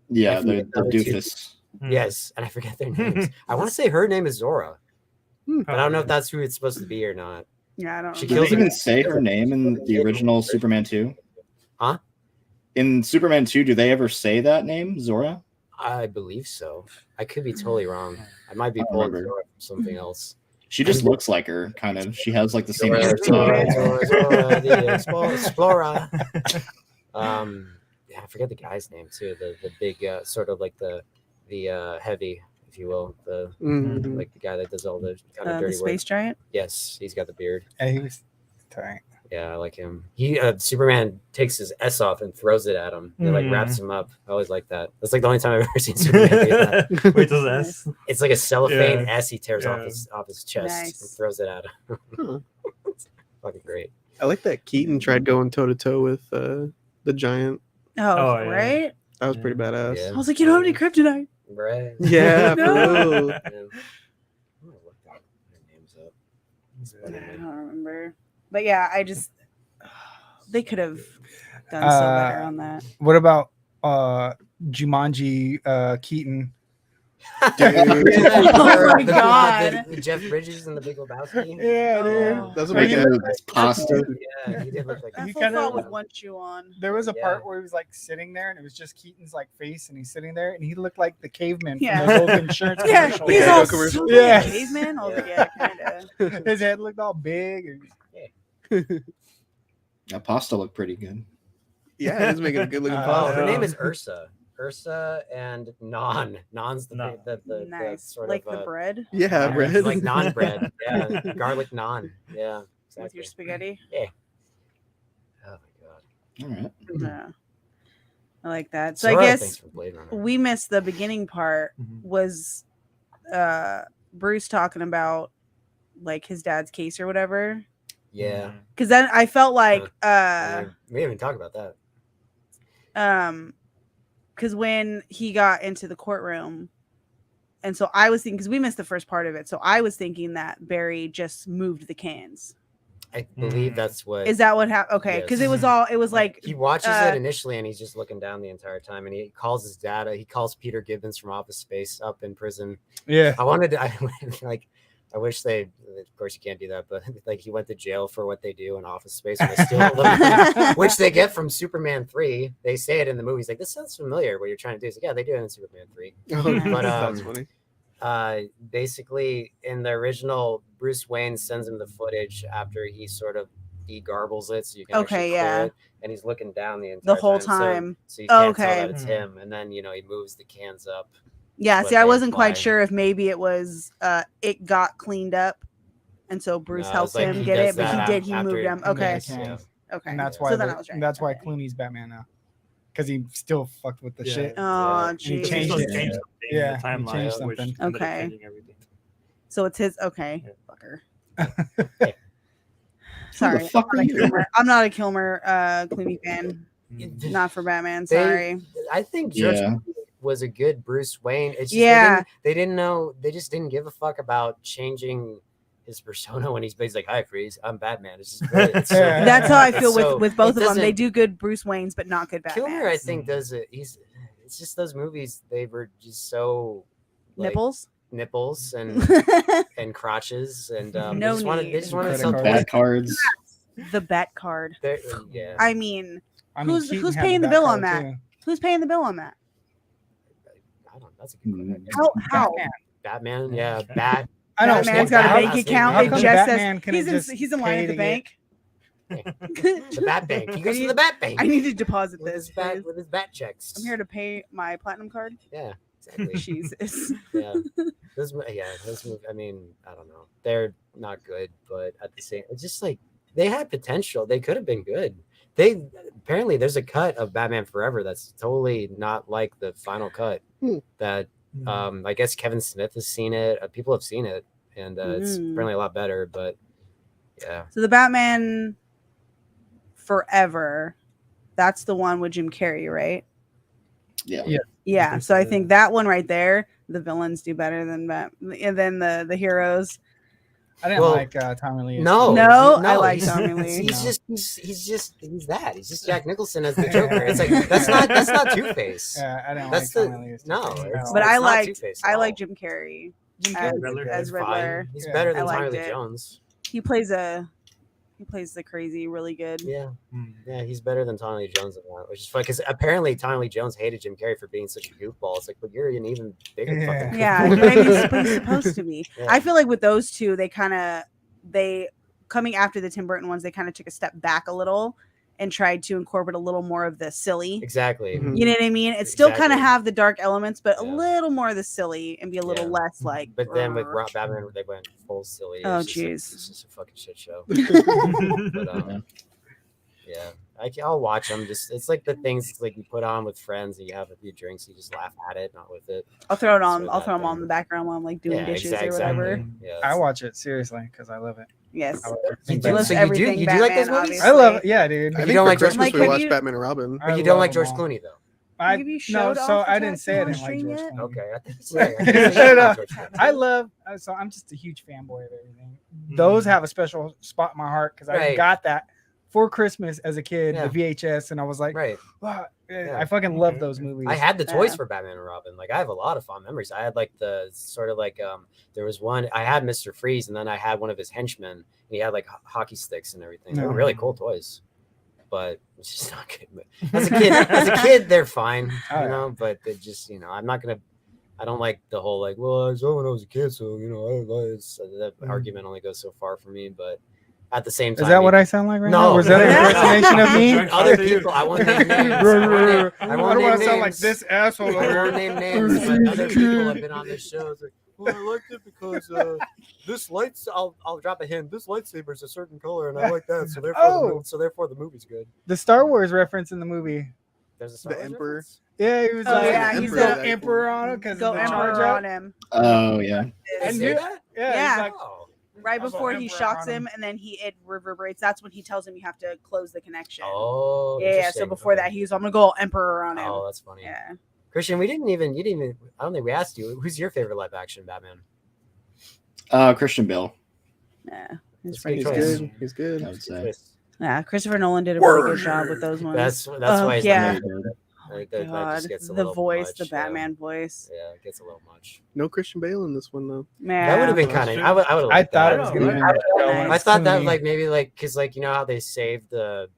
Yeah, I the forget the other two. doofus. Yes, and I forget their names. I want to say her name is Zora, but I don't know if that's who it's supposed to be or not. Yeah, I don't She Did remember. they kills even say her name in the original Superman 2? Huh? In Superman 2, do they ever say that name, Zora? I believe so. I could be totally wrong. I might be I don't pulling remember. Zora from something else. She just looks like her, kind of. She has like the same Zora, hairstyle. Zora, the Explorer. Yeah, I forget the guy's name too. The big sort of like the heavy, if you will, the Mhm. like the guy that does all the kind of The dirty space work. giant. Yes, he's got the beard. Yeah, he was tight. Yeah, I like him. He Superman takes his S off and throws it at him. And like wraps him up. I always like that. That's like the only time I've ever seen Superman do that. Wait, does S? It's like a cellophane Yeah. S he tears Yeah. off his chest Nice. and throws it at him. Huh. It's fucking great. I like that Keaton tried going toe to toe with the giant. Oh, yeah. right. That was pretty badass. Yeah. I was like, you don't have any kryptonite. Right. Yeah, No. for real. Yeah. I'm gonna look their names up. It's I funny. don't remember, but yeah, I just they could have done so better on that. What about Jumanji Keaton? Dude. Oh my God. The Jeff Bridges and the Big Lebowski. Yeah, dude. Oh. That's what Like, we he get. looked It's pasta. Yeah, he did look like That He full kinda- felt with one shoe on. There was a Yeah. part where he was like sitting there, and it was just Keaton's like face, and he's sitting there, and he looked like the caveman Yeah. from the Gold Insurance Yeah, commercial. he's Yeah, all commercial. stupid Yeah. caveman. I was like, Yeah. yeah, kind of. His head looked all big. And... That pasta looked pretty good. Yeah, it's making a good looking Oh, Oh, pasta. her name is Ursa. Ursa and Non. Non's the Non. the Nice, sort like of the bread Yeah, yeah, bread. like naan bread. Yeah, garlic naan. Yeah, with exactly. your spaghetti. Oh my god. All right. Yeah, I like that. So Zora, I thanks guess for Blade Runner. we missed the beginning part. Mhm. Was Bruce talking about like his dad's case or whatever? Yeah. Because then I felt like We didn't even talk about that. because when he got into the courtroom, and so I was thinking, because we missed the first part of it, so I was thinking that Barry just moved the cans. I believe that's what. Is that what happened? Okay, because Yes. it was like He watches uh, it initially and he's just looking down the entire time, and he calls his dad. He calls Peter Gibbons from Office Space up in prison. Yeah. I wish they, of course you can't do that, but like he went to jail for what they do in Office Space, when they steal a little, which they get from Superman 3. They say it in the movie. He's like, this sounds familiar. What you're trying to do. He's like, yeah, they do it in Superman 3. Oh, But, that's funny. Basically in the original, Bruce Wayne sends him the footage after he sort of de-garbles it, so you can Okay, actually clear yeah. it, and he's looking down the entire whole so- time. so, you can't Okay. tell that it's him. And then he moves the cans up. Yeah, what see, I they wasn't quite imply. sure if maybe it was it got cleaned up, and so Bruce No, it helped was like him he get does it, but that he did. He after moved he- them. Yeah, Okay, he can. okay. And that's why So then I was right. that's why Okay. Clooney's Batman now, because he still fucked with the Yeah. shit. Oh, And he geez. changed Supposed it. to change something in Yeah, the he timeline, changed which something. ended up Okay. changing everything. So it's his. Okay, Yeah. fucker. Hey. Sorry, fuck I'm are not a you? Kilmer- I'm not a Kilmer Clooney fan. Mm. Not for Batman. They- Sorry. I think George Yeah. Clooney was a good Bruce Wayne. It's just Yeah. they didn't know. They just didn't give a fuck about changing his persona when he's like, "Hi, Freeze, I'm Batman." It's just really, it's so, Yeah. That's how I it's feel so- with both it of them. They doesn't- do good Bruce Waynes, but not good Batman. Kilmer, I think, does it. It's just those movies. They were just so like, Nipples. nipples and crotches and No they just need. wanted Credit something. Bad cards. The bet card. Yeah, I mean, I mean, Who's- Keaton who's had paying the Bat bill on card, that? too. who's paying the bill on that? I don't. That's a good one. How? Batman, yeah, Bat. I know. Batman's Bat- got a Bat- bank Bat- account. How It come just Batman says couldn't just he's in line pay at the to bank. The Bat Bank. He goes to the Bat Bank. I need to deposit with this. his bat Please. with his bat checks. I'm here to pay my platinum card. Yeah, exactly. Jesus. yeah, those movies. I mean, I don't know. They're not good, but at the same, it's just like they had potential. They could have been good. They apparently there's a cut of Batman Forever that's totally not like the final cut. That I guess Kevin Smith has seen it. People have seen it, and it's apparently a lot better. But yeah, So the Batman Forever, that's the one with Jim Carrey, right? Yeah. Yeah. Yeah. think So I so, think that one right there, the villains do better than the heroes. I didn't Well, like Tommy Lee. as no, No, I like he's- Tommy Lee. He's just he's just Jack Nicholson as the Joker. It's like that's not Two Face. Yeah, I didn't That's like the- Tommy Lee. as no, Two-Face. it's- But it's I not liked Two-Face at I all. like Jim Carrey Jim as, Carrey's as He's fine. Riddler. He's Yeah. better I than liked Tommy Lee it. Jones. He plays a He plays the crazy really good. Yeah, yeah, he's better than Tommy Lee Jones in that, which is funny because apparently Tommy Lee Jones hated Jim Carrey for being such a goofball. It's like, but you're an even bigger fucking Yeah, goofball. but I mean, he's supposed to be. Yeah. I feel like with those two, they coming after the Tim Burton ones, they kind of took a step back a little and tried to incorporate a little more of the silly. Exactly. Mhm. You know what I mean? It still kind of Exactly. have the dark elements, but a Yeah. little more of the silly and be a little Yeah. less like. But then with Batman, they went full silly. Oh, It's just like- jeez. it's just a fucking shit show. But, yeah, I'll watch them. Just it's like the things it's like you put on with friends and you have a few drinks, you just laugh at it, not with it. I'll throw it on. So I'll that throw them on thing. in the background while I'm like doing Yeah, dishes or exactly. whatever. Yeah, I watch it seriously because I love it. Yes. I love You everything do- He Batman. loves so you do- everything you do like those Batman, movies? I love it. obviously. Yeah, dude. I You think don't for like George- Christmas Like, we have watched you- Batman and Robin. But you don't like George love them all. Clooney though. I, Have you no, showed so off the I didn't say I tattoo didn't on like stream George yet? Clooney. Okay, I think it's right. I think it's Shut right. up. George Clooney. I love. So I'm just a huge fanboy of everything. Those have a special spot in my heart because I Right. got that for Christmas as a kid, Yeah. the VHS, and I was like, Right. wow, Yeah. I fucking love those movies. I had the toys Yeah. for Batman and Robin. Like I have a lot of fond memories. I had like the sort of like there was one I had Mr. Freeze and then I had one of his henchmen and he had like hockey sticks and everything. They were Yeah. really cool toys. But it's just not good. But as a kid, they're fine, Oh, you yeah. know, but they just, I'm not gonna I don't like the whole like, well, I saw when I was a kid, so that argument only goes so far for me, but at the same time Is that what I sound like right No. now? Was that an impersonation of me? Other people, I won't name names. I won't I name don't want to sound like names. this asshole. I won't name names, but other people have been on this show. It's like, well, I liked it because this lights. I'll drop a hint. This lightsaber is a certain color, and I like that. So therefore, the movie's good. The Star Wars reference in the movie. There's a Star The Wars Emperor. reference? Yeah, he was Oh, like, yeah, he's he's the the- emperor on him because Go the Emperor charge on up. him. Oh yeah. Did And they say you- that? Yeah, Yeah. he's like, Oh. Right I'll go before he Emperor shocks on him. him, and then it reverberates. That's when he tells him you have to close the connection. Oh, Yeah. So interesting. before Okay. that, I'm gonna go Emperor on him. Oh, that's funny. Yeah. Christian, you didn't even. I don't think we asked you. Who's your favorite live action Batman? Christian Bale, Yeah. That's It's a pretty He's good good. choice. good. He's good. I would say. Yeah. Christopher Nolan did a really good job with those ones. That's Oh, why. He's yeah. that God, just gets a the little voice, much, the Batman voice. Yeah, it gets a little much. No Christian Bale in this one though. Man. That would have been kind of. I would. I thought it was I gonna don't be. know. that Nice. I thought that Clooney. like maybe like because like how they saved the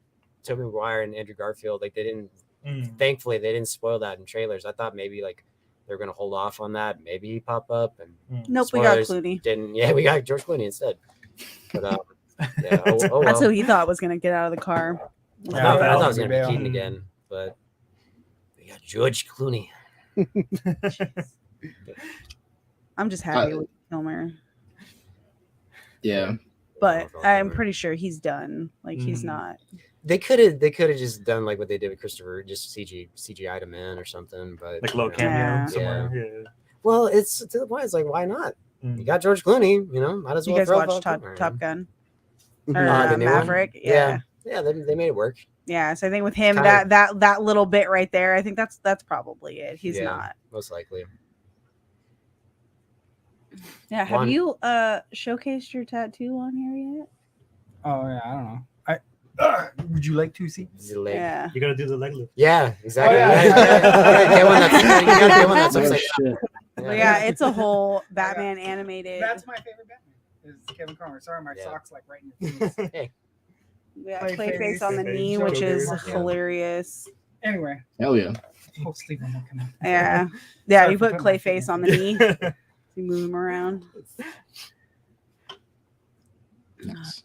Tobey Maguire and Andrew Garfield, like they didn't. Thankfully, they didn't spoil that in trailers. I thought maybe like they're gonna hold off on that. Maybe he pop up and Nope, we got spoilers Clooney. didn't. Yeah, we got George Clooney instead. But yeah, oh That's well. who he thought was gonna get out of the car. I Yeah, thought that it was was gonna be Bale. Keaton again, but we got George Clooney. I'm just happy with Kilmer, Yeah. but I'm pretty sure he's done. Like he's Mhm. not. They could have just done like what they did with Christopher, just CGI'd him in or something. But Like low you know. cameo Yeah. somewhere. Yeah. Well, it's to the point. It's like why not? Mm. You got George Clooney, might as You well. guys throw watched Val Kilmer in. Top Gun or The new one? Maverick? Yeah. Yeah, they made it work. Yeah, so I think with him, Kinda- that little bit right there, I think that's probably it. He's Yeah. not. Most likely. Yeah. Have One- you showcased your tattoo on here yet? Oh yeah, I don't know. Would you like to see? The leg. Yeah. You gotta do the leg lift. Yeah, exactly. Oh, yeah. You gotta get one that's you gotta get one that's Oh, upside shit. But yeah, it's a whole Batman animated. That's my favorite Batman. Is Kevin Conroy. Sorry, my Yeah. socks like right in your face. Hey, Yeah, Clayface. Clayface on the Clayface. knee, which is Yeah. hilarious. Anyway, Hell yeah. oh, sleep on that canal. Yeah. Yeah, Sorry you for put putting my Clayface foot on the knee. You move him around. Nice.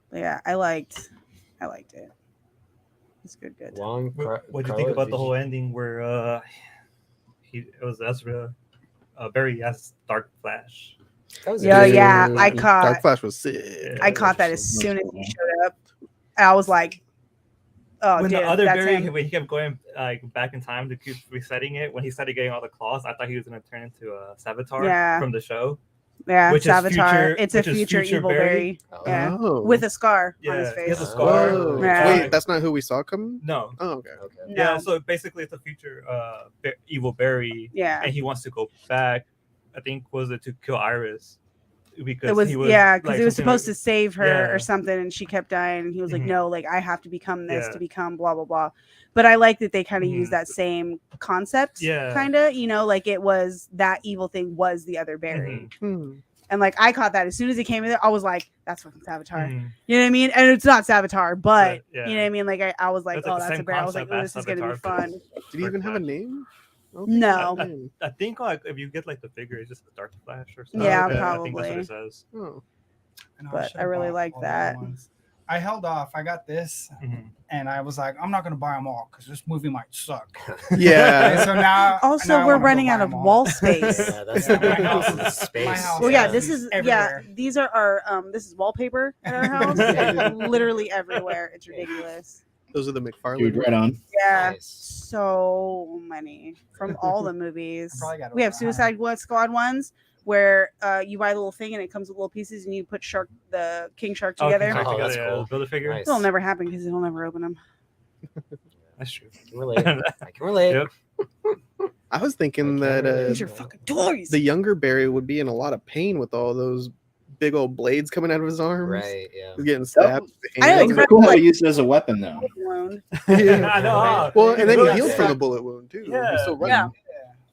But yeah, I liked it. It's good. Long. What do you think about the whole ending where it was Ezra Barry as Dark Flash? Yeah, yeah. I Dark caught Flash was sick. I caught that as soon as he showed up. I was like, oh, When dude, the other that's Barry, him. when he kept going like back in time to keep resetting it, when he started getting all the claws, I thought he was gonna turn into a Savitar Yeah. from the show. Yeah, which is Savitar. future- It's a which is future future evil Barry. Barry. Yeah. Oh. With a scar on his Yeah, face. he has a scar. Whoa. Yeah. Wait, that's not who we saw coming? No. Oh, okay. Okay. No. Yeah, so basically it's a future evil Barry, Yeah. and he wants to go back. I think was it to kill Iris because It was, he was because like, he was something supposed like- to save her Yeah. or something, and she kept dying. And he was like, Mhm. "No, like I have to become this Yeah. to become blah blah blah." But I like that they kind of Mhm. use that same concept, Yeah. kind of. Like it was that evil thing was the other Barry, Mhm. Hmm. And like I caught that as soon as it came in there, I was like, "That's fucking Savitar." Mhm. You know what I mean? And it's not Savitar, but Yeah. you know what I mean. Like I was like, It's like "Oh, the that's a same bear." I was like, concept "Oh, as this is gonna be Savitar, fun." Did he even have a name? I don't No. think he had a name. I think like if you get like the figure, it's just the Dark Flash or something. Yeah, okay. I think that's what probably. it says. Oh. know, But should've I really bought like all the other that. ones. I held off. I got this, Mhm. and I was like, I'm not gonna buy them all because this movie might suck. Yeah. And so now, Also, now I we're wanna go running buy out of 'em all. wall space. Yeah, that's Yeah, the my problem. house The is- space. my house Well, yeah, Yeah. this is Everywhere. these are our this is wallpaper at our house. Like, literally everywhere. It's ridiculous. Those are the McFarlane. Dude, right on. Yeah, Nice. so many from all the movies. I probably got We have over 100. Suicide Squad ones where you buy the little thing and it comes with little pieces and you put the King Shark together. King Shark Oh, together, that's yeah, cool. Build a figure. Nice. It'll never happen because he'll never open them. That's true. I can relate. I can relate. Yep. I was thinking Okay. that These are fucking toys. the younger Barry would be in a lot of pain with all those big old blades coming out of his arms. Right. Yeah. He's getting stabbed. I know, That Hands. was cool how he used it as a weapon, though. Wound. Yeah. I know. Well, and then he Yeah. healed from the bullet wound too. Yeah. He's still running. Yeah.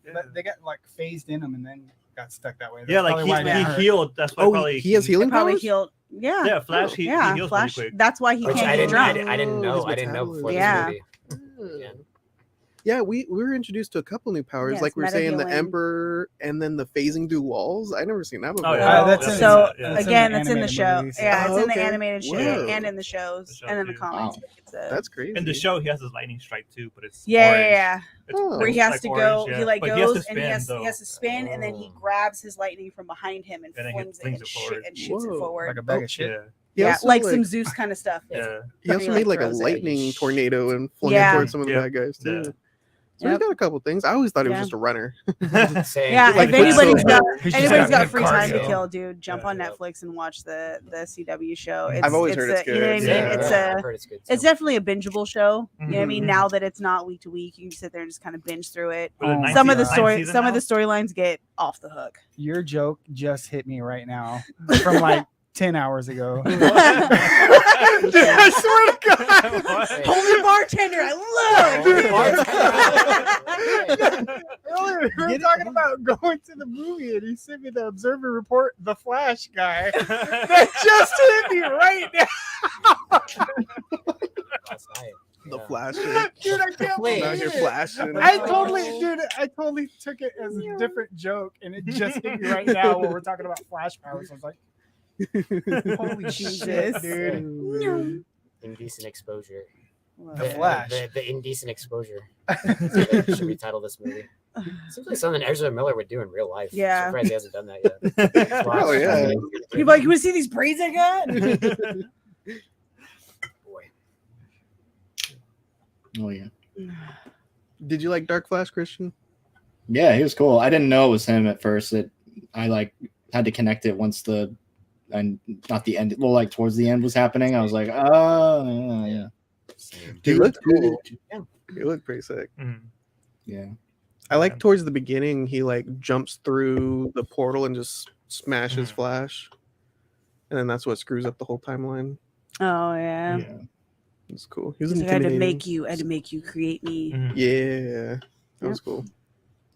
Yeah. But they got like phased in them and then got stuck that way. That's Yeah, like probably why it didn't he hurt. healed. That's why Oh, probably he has They healing probably powers. healed. Yeah. Yeah, Flash. He yeah, heals Flash. really quick. That's why he Which can't I get didn't. drunk. I didn't know. His I didn't know before Yeah. this movie. Yeah. Yeah, we were introduced to a couple new powers, Yes, like we were saying the metahealing. Emperor, and then the phasing through walls. I never seen that before. Oh, yeah. That's in- So yeah. that's in again, the it's in the animated show. movies. Yeah, it's Oh, in the okay. animated show Whoa. and in the shows The show and in the too. comics. Wow. It's a, That's crazy. In the show, he has his lightning strike too, but it's yeah, orange. yeah, yeah. It's Oh. Where he has like to orange, go, yeah. he like But goes to and he spin, has though. to spin, and then he Oh. grabs his lightning from behind him and And then he flings it flings and, it forward. shoots it Whoa. forward. Like a bag of shit. Yeah, He Yeah, also, like some Zeus kind of stuff. yeah. He also he, made like a throws it. lightning tornado and flung Yeah. it towards some of the Yep. bad guys too. Yeah. So he's Yep. got a couple things. I always thought he was Yeah. just a runner. Same. Yeah, Like if anybody's so- got He's just anybody's got good free time to cardio. kill, dude, jump Yeah. on Netflix and watch the CW show. I've It's, always heard it's You know what I good. mean? Yeah. It's I've heard it's good. it's too. definitely a bingeable show. You know what I mean? Mhm. Now that it's not week to week, you can sit there and just kind of binge through it. Was it Oh. nine Some of the seasons- story, nine seasons some of now? the storylines get off the hook. Your joke just hit me right now from like 10 hours ago. Dude, I swear to God. What? Holy bartender, I love it. Earlier, we were talking about going to the movie, and he sent me the Observer Report, the Flash guy. That just hit me right now. Last night. The Yeah. flashing. Dude, I can't Wait. believe I'm out here it. flashing. I totally took it as a different joke, and it just hit me right now when we're talking about Flash powers. I was like, holy Jesus. shit, dude. Indecent exposure. The Flash. The indecent exposure. Should we title this movie? Seems like something Ezra Miller would do in real life. Yeah. I'm surprised he hasn't done that yet. Oh, yeah. You're like, you want to see these braids I got? Boy. Oh yeah. Did you like Dark Flash, Christian? Yeah, he was cool. I didn't know it was him at first. I like had to connect it once and not the end. Well, like towards the end was happening. I was like, oh yeah. Same. He looked cool. Yeah. He looked pretty sick. Mhm. Yeah. I like towards the beginning, he like jumps through the portal and just smashes Mhm. Flash, and then that's what screws up the whole timeline. Oh yeah. Yeah. It's cool. He was I had to intimidating. I had to make you create me. Mhm. Yeah, that was cool.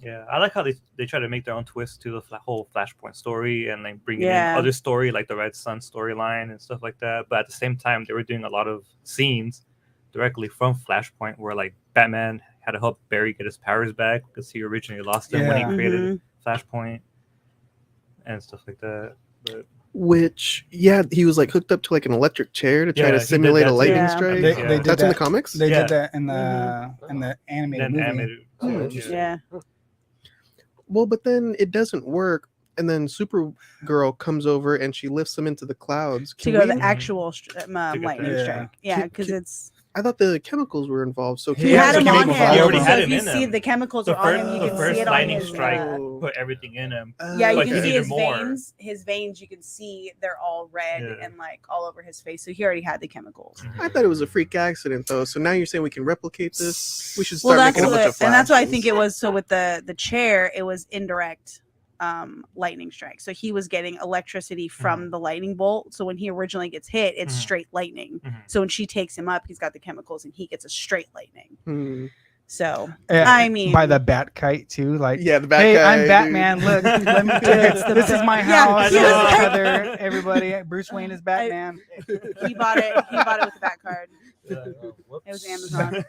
Yeah, I like how they try to make their own twist to the whole Flashpoint story and like bring Yeah. in other story like the Red Sun storyline and stuff like that. But at the same time, they were doing a lot of scenes directly from Flashpoint where like Batman had to help Barry get his powers back because he originally lost them when Yeah. he created Mhm. Flashpoint and stuff like that. But Which, yeah, he was like hooked up to like an electric chair to try Yeah, he to did simulate that a too. lightning Yeah. strike. They, Yeah. they did That's in the that. comics. They Yeah. did that in the animated then movie. animated. Oh, yeah. interesting. Yeah. Well, but then it doesn't work, and then Supergirl comes over and she lifts him into the clouds. To Can go we- the actual lightning Yeah. strike. Yeah, Can- because can- it's I thought the chemicals were involved. So he Yeah, had so him can on we him. go He already So had if him you in see him. the chemicals The are on him, you can first see it on lightning his. strike Oh. put everything in him. Yeah, you But can he see needed his more. veins. His veins, you can see they're all red Yeah. and like all over his face. So he already had the chemicals. I thought it was a freak accident though. So now you're saying we can replicate this? We should Well, start that's making a bunch what, of and that's why I flashes. think it was. So with the chair, it was indirect lightning strike. So he was getting electricity from the lightning bolt. So when he originally gets hit, it's Mhm. straight lightning. Mhm. So when she takes him up, he's got the chemicals and he gets a straight lightning. Hmm. So Yeah, I mean, by the bat kite too. Like, Yeah, the bad hey, guy. I'm Batman. Look, let me this is my Yeah, house. he was- Heather, everybody. Bruce Wayne is Batman. he bought it. He bought it with a bat card. Whoops. It was Amazon.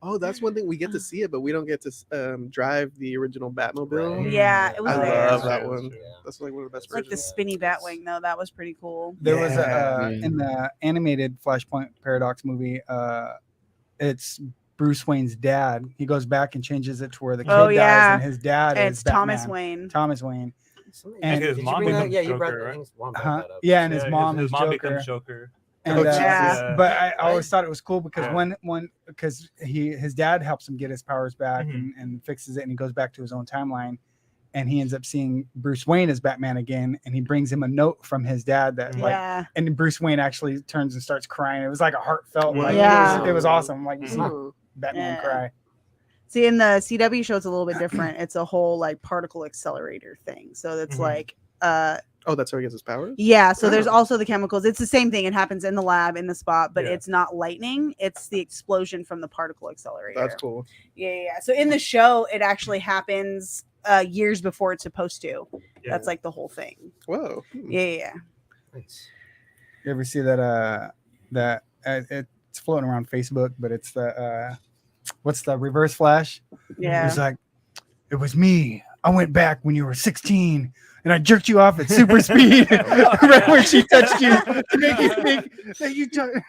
Oh, that's one thing we get to see it, but we don't get to drive the original Batmobile. Right. Yeah, it was I there. love that Yeah, one. true. That's like one of the best It's like the versions. spinny Batwing though. That was pretty cool. There was Yeah. in the animated Flashpoint Paradox movie. It's Bruce Wayne's dad. He goes back and changes it to where the kid Oh, dies, yeah. and his dad It's is Thomas Batman. Wayne. Thomas Wayne. And his did mom you bring that? becomes Yeah, you brought Joker, that. right? His mom brought Huh? that up. Yeah, and his Yeah, mom his is mom Joker. becomes Joker. And, Oh, Jesus. Yeah. but I always Right? thought it was cool because Yeah. because his dad helps him get his powers back Mhm. and fixes it, and he goes back to his own timeline, and he ends up seeing Bruce Wayne as Batman again, and he brings him a note from his dad that like, Yeah. and Bruce Wayne actually turns and starts crying. It was like a heartfelt, like Yeah. it was awesome. Like you see Oh. Batman Yeah. cry. See, in the CW show, it's a little bit different. It's a whole like particle accelerator thing. So it's Mhm. like, Oh, that's how he gets his powers? yeah. So there's Oh. also the chemicals. It's the same thing. It happens in the lab in the spot, but Yeah. it's not lightning. It's the explosion from the particle accelerator. That's cool. Yeah. So in the show, it actually happens years before it's supposed to. Yeah. That's like the whole thing. Whoa. Yeah. Nice. You ever see that? It's floating around Facebook, but it's the what's the Reverse Flash? Yeah. He's like, it was me. I went back when you were 16 and I jerked you off at super speed right where she touched you to make you think that you touched.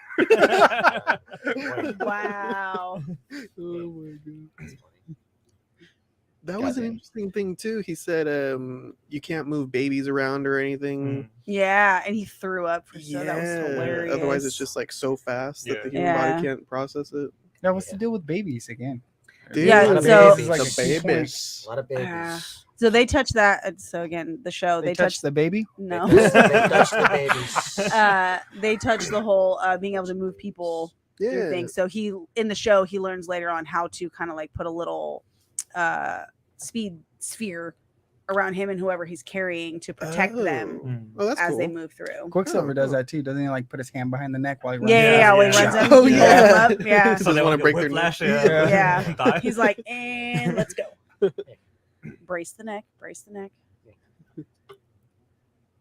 Wow. Oh my god. That's funny. That was an Goddamn. interesting thing too. He said you can't move babies around or anything. Mm. Yeah. And he threw up for so that was hilarious. Otherwise it's just like so fast that the Yeah. human Yeah. body can't process it. That was to deal with babies again. Dude, Yeah, the so- babies, Like a the key point. babies. A lot of babies. Yeah. So they touched that. So again, the show They they touched touched the baby. no. They touched the babies. They touched the whole being able to move people through Yeah. things. So he in the show he learns later on how to kind of like put a little speed sphere around him and whoever he's carrying to protect them Mm. Oh, that's as cool. they move through. Quicksilver Oh, does cool. that too, doesn't he? Like put his hand behind the neck while he runs. Yeah, when he Yeah. runs in, Oh, he pulls yeah. them up. Yeah. So So they wanna want to break break their whiplash. neck. Yeah. Yeah. Die. He's like, and let's go. Brace the neck. Brace the neck.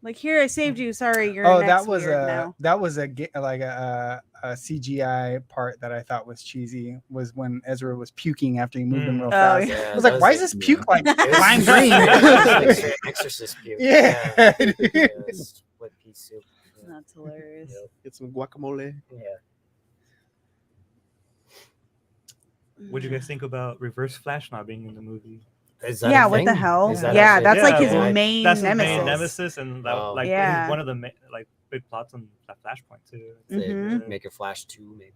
Like here, I saved you. Sorry, your Oh, neck's that was weird a now. that was a CGI part that I thought was cheesy. Was when Ezra was puking after he moved him real Oh, fast. yeah. I was like, why is this puke like lime green? It's exorcist puke. Yeah. Yeah, split pea soup. Yeah. That's hilarious. Get some guacamole. Yeah. What do you guys think about Reverse Flash not being in the movie? Is that Yeah, a what the thing? hell? Is that Yeah, actually- that's like Yeah, his well, main That's his nemesis. main nemesis, and that, Oh. like Yeah. he's one of the like big plots on Flashpoint too. They Mhm. make a Flash 2, maybe.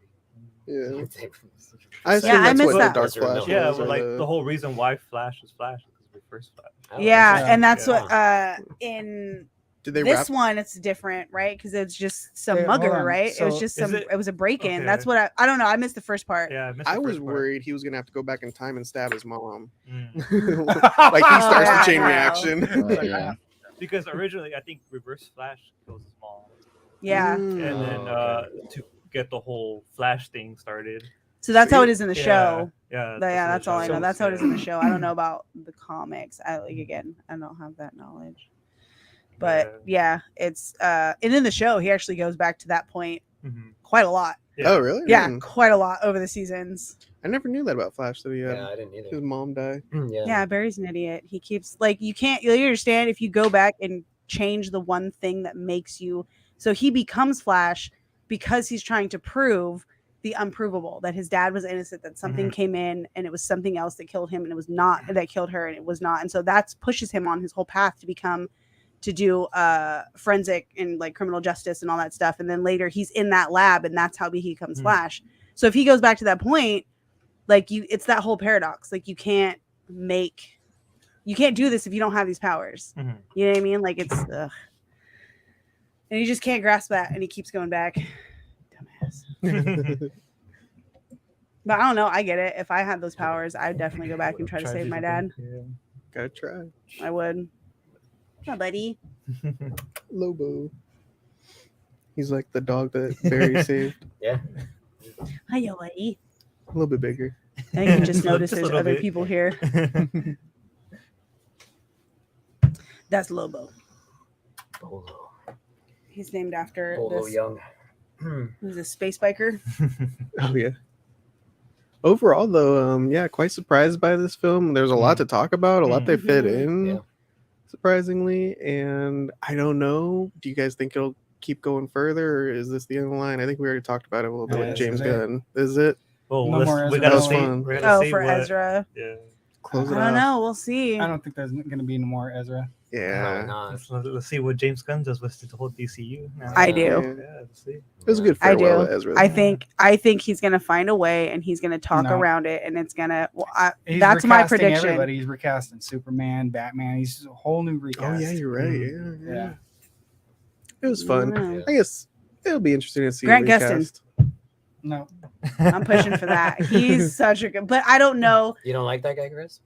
Yeah. They- I assume Yeah, I that's missed what that. the Dark Ezra Flash Miller. Yeah, was, but or like the whole reason why Flash is Reverse Flash. Oh, Yeah, Yeah. and that's Yeah. what in Did they this wrap? one it's different, right? Because it's just some Hey, hold mugger, on. right? It was So just is some. it- It was a break-in. okay. That's what I don't know. I missed the first part. Yeah, I, missed I the was first part. worried he was gonna have to go back in time and stab his mom. Mm. Like he starts yeah, the chain I know. reaction. Yeah. Because originally I think Reverse Flash kills his mom, Yeah. Mm. and then to get the whole Flash thing started. So that's how it is in the Yeah, show. Yeah, Yeah, that's all I know. That's how it is in the Yeah. show. I don't know about the comics. I don't have that knowledge. But yeah, it's and in the show he actually goes back to that point Mhm. quite a lot. Yeah. Oh really? Yeah, Mm. quite a lot over the seasons. I never knew that about Flash. That he had Yeah, I didn't his either. mom die. Yeah. Yeah, Barry's an idiot. He keeps like you understand if you go back and change the one thing that makes you so he becomes Flash because he's trying to prove the unprovable that his dad was innocent, that something came in and it was something else that killed him and it was not that killed her and it was not. And so that's pushes him on his whole path to do forensic and like criminal justice and all that stuff. And then later he's in that lab and that's how he becomes Mhm. Flash. So if he goes back to that point, like it's that whole paradox. Like you can't do this if you don't have these powers. Mhm. You know what I mean? Like it's ugh. And he just can't grasp that and he keeps going back. Dumbass. But I don't know. I get it. If I had those powers, I'd definitely go back and try to save my dad. Gotta try. I would. Oh, buddy. Lobo. He's like the dog that Barry saved. Yeah. Hiya, buddy. A little bit bigger. I think he just Just a noticed there's little other bit. people here. That's Lobo. Bolo. He's named after Bolo this. Young. He's a space biker. Oh yeah. Overall, though, yeah, quite surprised by this film. There's a lot to talk about, a lot they fit Mhm. in, Yeah. surprisingly. And I don't know. Do you guys think it'll keep going further, or is this the end of the line? I think we already talked about it a little bit Yeah, with this James is it. Gunn. Is it? Well, No more we Ezra gotta Miller. see. That was We gotta Oh, see for what, Ezra. Yeah. Close I it don't out. know. We'll see. I don't think there's going to be any more Ezra. Yeah. Probably not. Let's see what James Gunn does with the whole DCU. Now. I do. Yeah, let's see. It was a good I farewell do. to Ezra. I think he's gonna find a way, and he's gonna talk No. around it, and it's gonna. Well, He's that's my recasting prediction. Everybody. He's recasting Superman, Batman. He's a whole new Oh recast. yeah, you're right. Mm. Yeah. It was fun. Mm. I guess it'll be interesting to see Grant a recast. No, I'm pushing for that. He's such a good, but I don't know. You don't like that guy, Chris?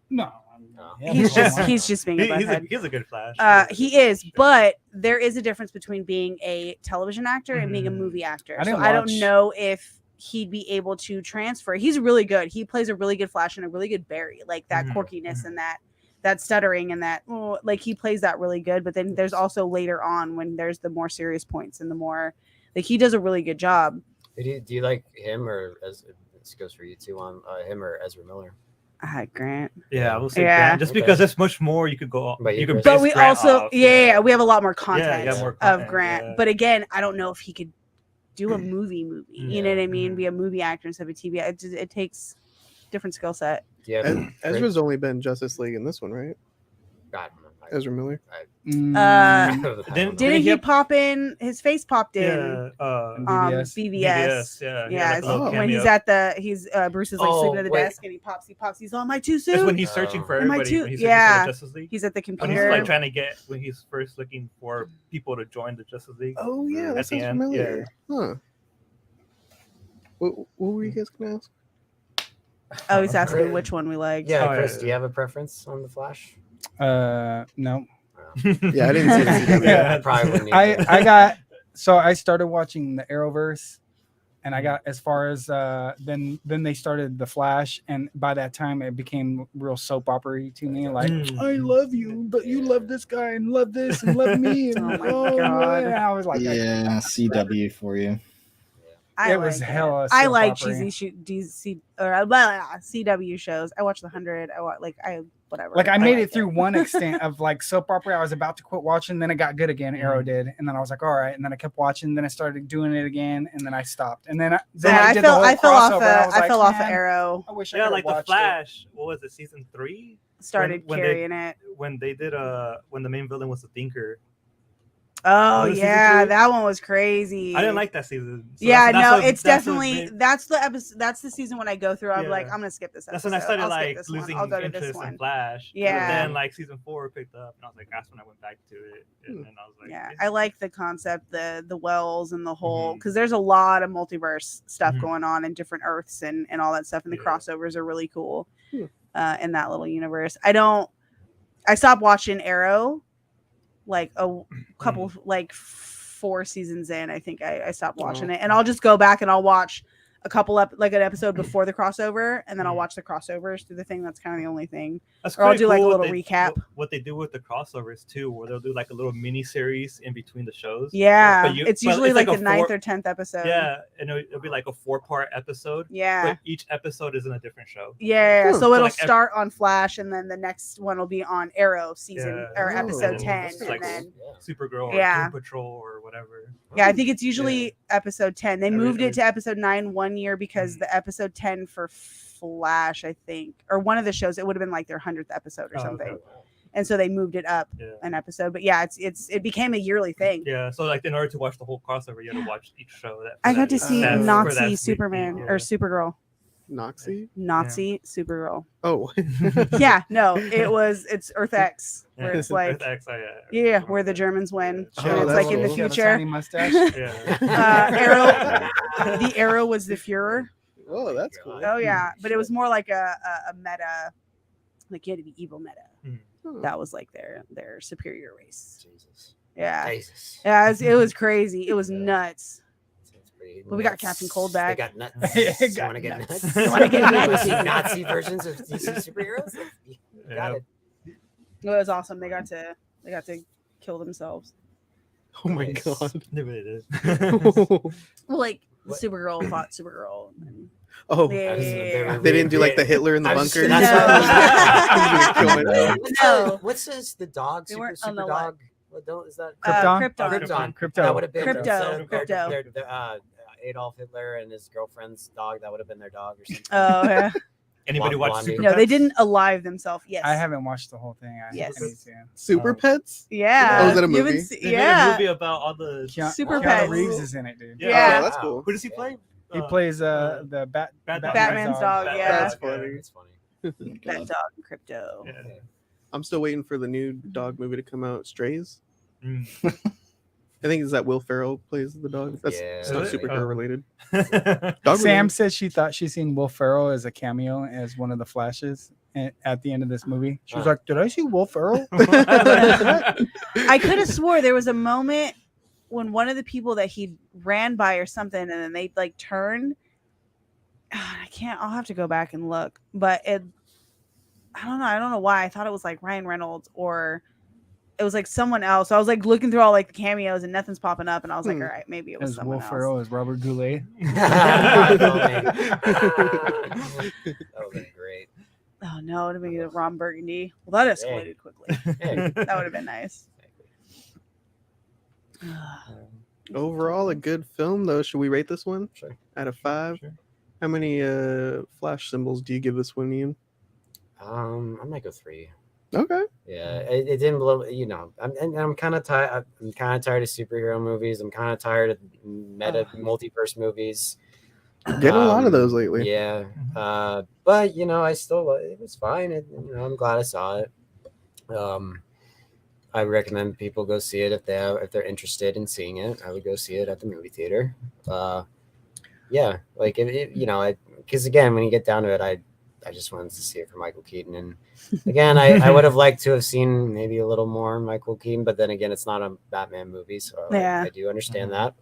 no. No. He's just being a butthead. He's a good Flash. He is, but there is a difference between being a television actor and being a movie actor. I didn't I don't watch- know if he'd be able to transfer. He's really good. He plays a really good Flash and a really good Barry, like that quirkiness and that stuttering and that like he plays that really good. But then there's also later on when there's the more serious points and the more like he does a really good job. Do you like him or this goes for you too on him or Ezra Miller? Grant. Yeah, we'll say Yeah. Grant, just Okay. because there's much more you could go. But You could But base we Grant also off, we have a lot more content yeah, more of content, Grant. yeah. But again, I don't know if he could do a movie. You know what I mean? Mhm. Be a movie actor instead of a TV. It takes different skill set. Yeah. Ezra's only been Justice League in this one, right? God, Ezra Miller. Didn't he pop in? His face popped in. Yeah, BVS. BVS. Yeah, Yeah, like a little when he's cameo. at Bruce is like sleeping at the desk and he pops. He's on my too soon. That's when he's searching for Am I everybody. too- When he's searching yeah. for the Justice League. He's at the When computer. he's like trying to get when he's first looking for people to join the Justice League. Oh yeah, that At the sounds end, familiar. Huh. What were you guys gonna ask? Oh, he's asking which one we liked. Yeah, Oh, Chris, yeah. do you have a preference on the Flash? No. Yeah, I didn't see the Yeah. I probably wouldn't. I started watching the Arrowverse, and I got as far as then they started the Flash, and by that time it became real soap opera to me. Like I love you, but you love this guy and love this and love me. And, Oh my God. and I was like, Yeah, CW for you. It was hella I soap like opera-y. cheesy CW shows. I watched The 100. Whatever. Like I made like it through one extent of like soap opera. I was about to quit watching, then it got good again. Arrow did, and then I was like, all right. And then I kept watching. Then I started doing it again, and then I stopped. And then I did the whole I fell off. crossover, and I was I like, fell off of "Man, Arrow. I wish I Yeah, could've like the watched Flash. What was it? Season 3? Started when carrying it. When they did when the main villain was the Thinker. Oh Was it season yeah, 2? that one was crazy. I didn't like that season. So Yeah, that's no, what- it's that's what definitely made- that's the episode. That's the season when I go through. I'm Yeah. like, I'm gonna skip this That's episode. when I started I'll skip like this one. losing I'll go to this interest one. in Flash. Yeah. But then like season 4 picked up, and I was like, that's when I went back to it. And then I was like, Yeah, I like the concept, the wells and the whole because there's a lot of multiverse stuff Mhm. going on in different Earths and all that stuff, and the Yeah. crossovers are really cool Hmm. in that little universe. I stopped watching Arrow like a couple like 4 seasons in. I think I stopped watching it, and I'll just go back and I'll watch a couple up like an episode before the crossover, and then I'll watch the crossovers through the thing. That's kind of the only thing. That's Or I'll pretty do, like, a cool little recap. What they do with the crossovers too, where they'll do like a little mini series in between the shows. Yeah, But it's but usually like a the 9th 4 or 10th episode. Yeah, and it'll be like a 4-part episode. Yeah. But each episode is in a different show. Yeah, Huh. so So, it'll like, start on Flash, and then the next one will be on Arrow season Yeah. or Oh. episode And 10, it's and like then Supergirl or Yeah. Doom Patrol or whatever. yeah, I think it's usually episode 10. They Every- moved it every- to episode 9 one year because the episode 10 for Flash, I think, or one of the shows, it would have been like their 100th episode or Oh, something, okay. and so they moved it up Yeah. an episode. But yeah, it became a yearly thing. Yeah, so like in order to watch the whole crossover, you had to watch each show. I got to see That's- Nazi Superman or Supergirl, Noxie? Nazi Supergirl. Oh. Yeah, no, it's Earth X, where it's like. X, Yeah, where the Germans win, Oh, and it's that's like in the cool. She had a future. tiny mustache. Yeah. Arrow, the Arrow was the Fuhrer. Oh, that's cool. Oh yeah, but it was more like a meta, like you had to be evil meta. Huh. That was like their superior race. Jesus. Yeah, Jesus. yeah, it was crazy. It was nuts. Sounds pretty. But we got nuts. Captain Cold They back. got nuts. It You got want to get nuts. nuts? You wanna get You wanna nuts? see Nazi versions of DC superheroes? You got Yeah. it. It was awesome. They got to kill themselves. Oh my Nice. god. They really did. Well, like What? Supergirl fought Supergirl. And, Oh, yeah, I was- yeah, they didn't do like the Hitler in the I was bunker. just- that's Kill what- myself. What's No. the- What's this? The dog? They Super, weren't on super the what? dog? What don't is that? Krypton? Krypton. Krypton. Crypto. That would have been Crypto. Crypto. their Adolf Hitler and his girlfriend's dog. That would have been their dog or something. Oh yeah. Anybody watch Blondie. Super No, they Pets? didn't alive themselves. Yes. I haven't watched the whole thing. I Yes. need to. Super Pets? Yeah. Oh, is that a You haven't movie? se- They made a yeah. movie about all the Super Keanu Pets. Reeves is in it, dude. Yeah. Oh, that's cool. Who does he play? He plays the Batman's dog, yeah. That's funny. It's funny. That dog in Crypto. Yeah. I'm still waiting for the new dog movie to come out, Strays. Mm. I think it's that Will Ferrell plays the dog. That's Yeah. still Really? superhero Oh. related. Dog Sam related. said she thought she seen Will Ferrell as a cameo as one of the Flashes at the end of this movie. She was Huh. like, "Did I see Will Ferrell?" I could have swore there was a moment when one of the people that he ran by or something, and then they like turned. I can't. I'll have to go back and look, but it. I don't know. I don't know why. I thought it was like Ryan Reynolds or it was like someone else. So I was like looking through all like the cameos and nothing's popping up, and I was like, all right, maybe it was As someone Will else. Ferrell as Robert Goulet. That would have been great. Oh no, to be Ron Burgundy. Well, that escalated quickly. Hey. That would have been nice. Overall, a good film, though. Should we rate this one? Sure. Out of 5? Sure. How many flash symbols do you give this one, Ian? I might go 3. Okay. Yeah, it didn't blow. You know, I'm kind of tired. I'm kind of tired of superhero movies. I'm kind of tired of meta multiverse movies. Getting a lot of those lately. Yeah, but you know, I still it was fine. I'm glad I saw it. I recommend people go see it if they're interested in seeing it. I would go see it at the movie theater. Yeah, like because again, when you get down to it, I just wanted to see it for Michael Keaton, and again, I would have liked to have seen maybe a little more Michael Keaton, but then again, it's not a Batman movie, so Yeah. I do understand that.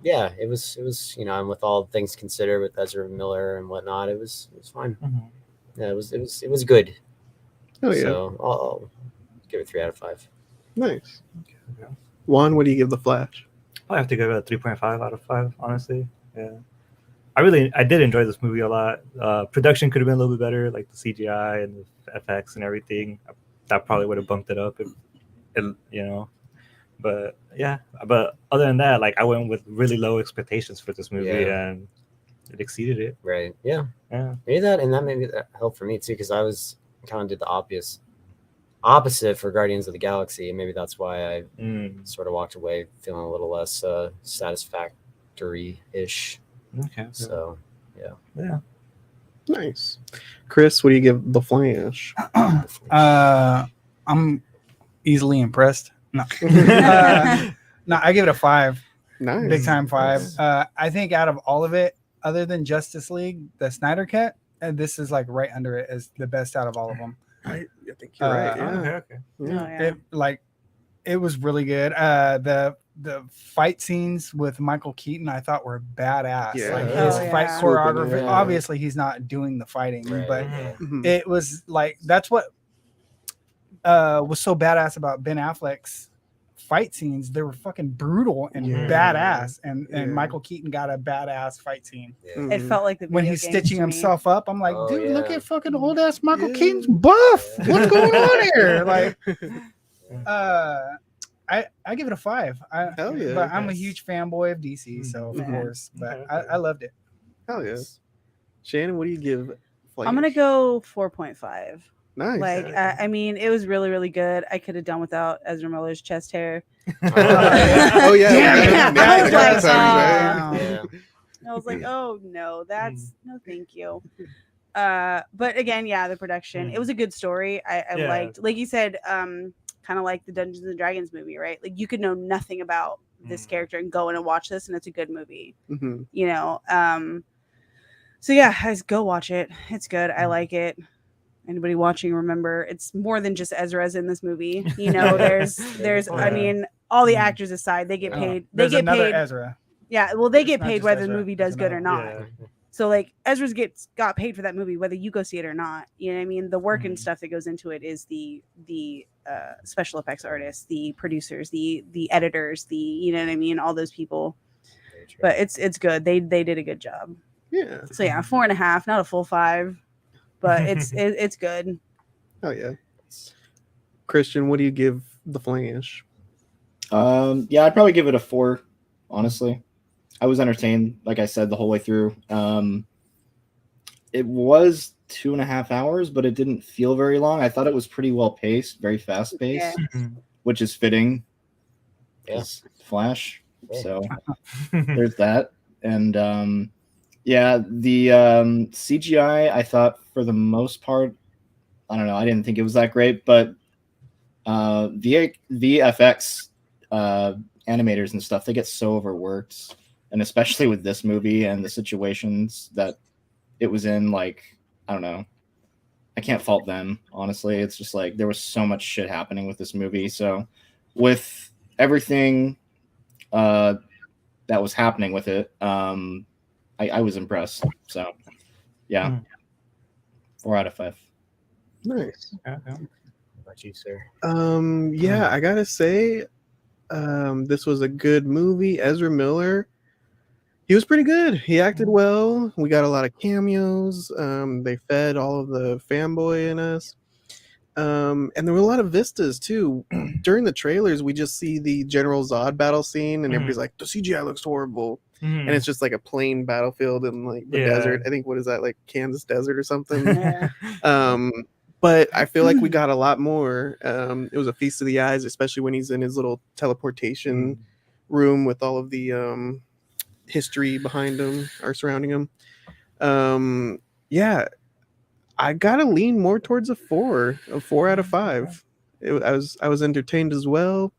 Yeah, it was and with all things considered, with Ezra Miller and whatnot, it was fine. Mhm. Yeah, it was good. Oh, yeah. So I'll give it 3 out of 5. Nice. Okay. Juan, what do you give The Flash? I have to give it a 3.5 out of 5, honestly. Yeah. I did enjoy this movie a lot. Production could have been a little bit better, like the CGI and the FX and everything. That probably would have bumped it up, But yeah, but other than that, like I went with really low expectations for this movie, Yeah. and it exceeded it. Right. Yeah. Yeah. Maybe that helped for me too, because I was kind of did the opposite for Guardians of the Galaxy, and maybe that's why I sort of walked away feeling a little less satisfactory-ish. Okay. So Yeah. Nice. Chris, what do you give The Flash? I'm easily impressed. No, no, I give it a 5. Nice. Big time 5. I think out of all of it, other than Justice League, the Snyder Cut, this is like right under it as the best out of all of them. I think you're right. Yeah. Okay. Oh, Yeah. yeah. It was really good. The fight scenes with Michael Keaton I thought were badass. Yeah. Like Oh, his yeah. fight Swooping choreography. in. Obviously, he's not doing the fighting, right, but yeah. Mhm. it was like that's what was so badass about Ben Affleck's fight scenes. They were fucking brutal and Yeah. badass, and Yeah. Michael Keaton got a badass fight scene. Yeah. It felt like the When video he's games stitching to me. himself up, I'm like, Oh, dude, look yeah. at fucking old ass Michael Yeah. Keaton's buff. Yeah. What's going on here? Like, I give it a 5. Hell yeah. But I'm a Yes. huge fanboy of DC, so of Mhm. course. But Okay. I loved it. Hell yeah. Shannon, what do you give Flash? I'm gonna go 4.5. Nice. Like, I mean, it was really, really good. I could have done without Ezra Miller's chest hair. Oh, yeah. Damn it. Yeah, I was yeah, like, times, Yeah. I was like, oh no, that's no, thank you. But again, yeah, the production. It was a good story. I Yeah. liked, like you said, kind of like the Dungeons and Dragons movie, right? Like you could know nothing about this character and go in and watch this, and it's a good movie. Mhm. You know. So yeah, guys, go watch it. It's good. I like it. Anybody watching, remember it's more than just Ezra's in this movie. You know, there's Oh, I yeah. mean, all the Mhm. actors aside, they get Oh, paid. They there's get another paid. Ezra. Yeah, well, they It's get not paid just whether Ezra, the movie there's does good or another- not. Yeah. So like Ezra's got paid for that movie whether you go see it or not. You know what I mean? The work and Mhm. stuff that goes into it is the special effects artists, the producers, the editors, the you know what I mean, all those people. Very true. But it's good. They did a good job. Yeah. So yeah, 4.5, not a full 5, but it's good. Oh yeah. Christian, what do you give The Flash? Yeah, I'd probably give it a 4. Honestly, I was entertained, like I said, the whole way through. It was 2.5 hours, but it didn't feel very long. I thought it was pretty well paced, very fast paced, which is fitting. Yeah. It's Flash, Yeah. so there's that. And yeah, the CGI, I thought for the most part, I don't know, I didn't think it was that great, but VFX animators and stuff, they get so overworked, and especially with this movie and the situations that it was in, like, I don't know, I can't fault them, honestly. It's just like there was so much shit happening with this movie. So with everything that was happening with it, I was impressed. So yeah, 4 out of 5. Nice. Yeah. What about you, sir? Yeah, I gotta say, this was a good movie. Ezra Miller, he was pretty good. He acted well. We got a lot of cameos. They fed all of the fanboy in us. And there were a lot of vistas too. During the trailers, we just see the General Zod battle scene, and everybody's like, "The CGI looks horrible," and it's just like a plain battlefield in like the Yeah. desert. I think what is that, like Kansas desert or something? Yeah. But I feel like we got a lot more. It was a feast of the eyes, especially when he's in his little teleportation room with all of the history behind him or surrounding him. Yeah, I gotta lean more towards a 4 out of 5. I was entertained as well.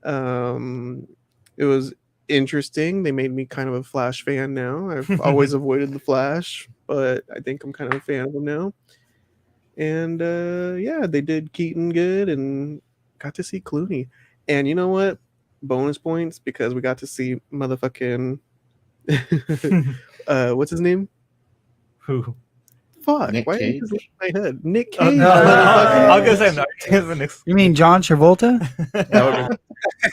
It was interesting. They made me kind of a Flash fan now. I've always avoided the Flash, but I think I'm kind of a fan of him now. And yeah, they did Keaton good and got to see Clooney. And you know what? Bonus points because we got to see motherfucking what's his name? Who? Fuck. Nick Why Cage? is this in my head? Nick Oh, Cage. no, motherfucker. I was gonna say no. It's the next- You mean John Travolta? That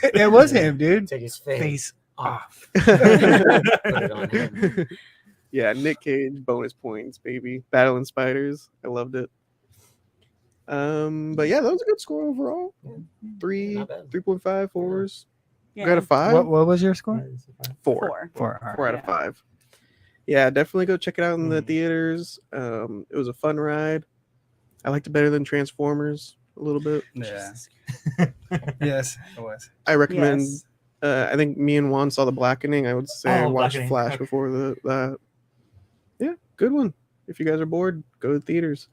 would It was him, dude. Take his face Face off. be- Put it on him. Yeah, Nick Cage, bonus points, baby. Battling spiders. I loved it. But yeah, that was a good score overall. Three, Not bad. 3.5, 4s. Yeah. Got a 5? What was your score? 4. 4. 4. 4 out of Yeah. 5. Yeah, definitely go check it out in the theaters. It was a fun ride. I liked it better than Transformers a little bit. Yeah. Yes, it was. I recommend. Yes. I think me and Juan saw The Blackening. I would say Oh, watch Blackening. Flash Okay. before that. Yeah, good one. If you guys are bored, go to the theaters.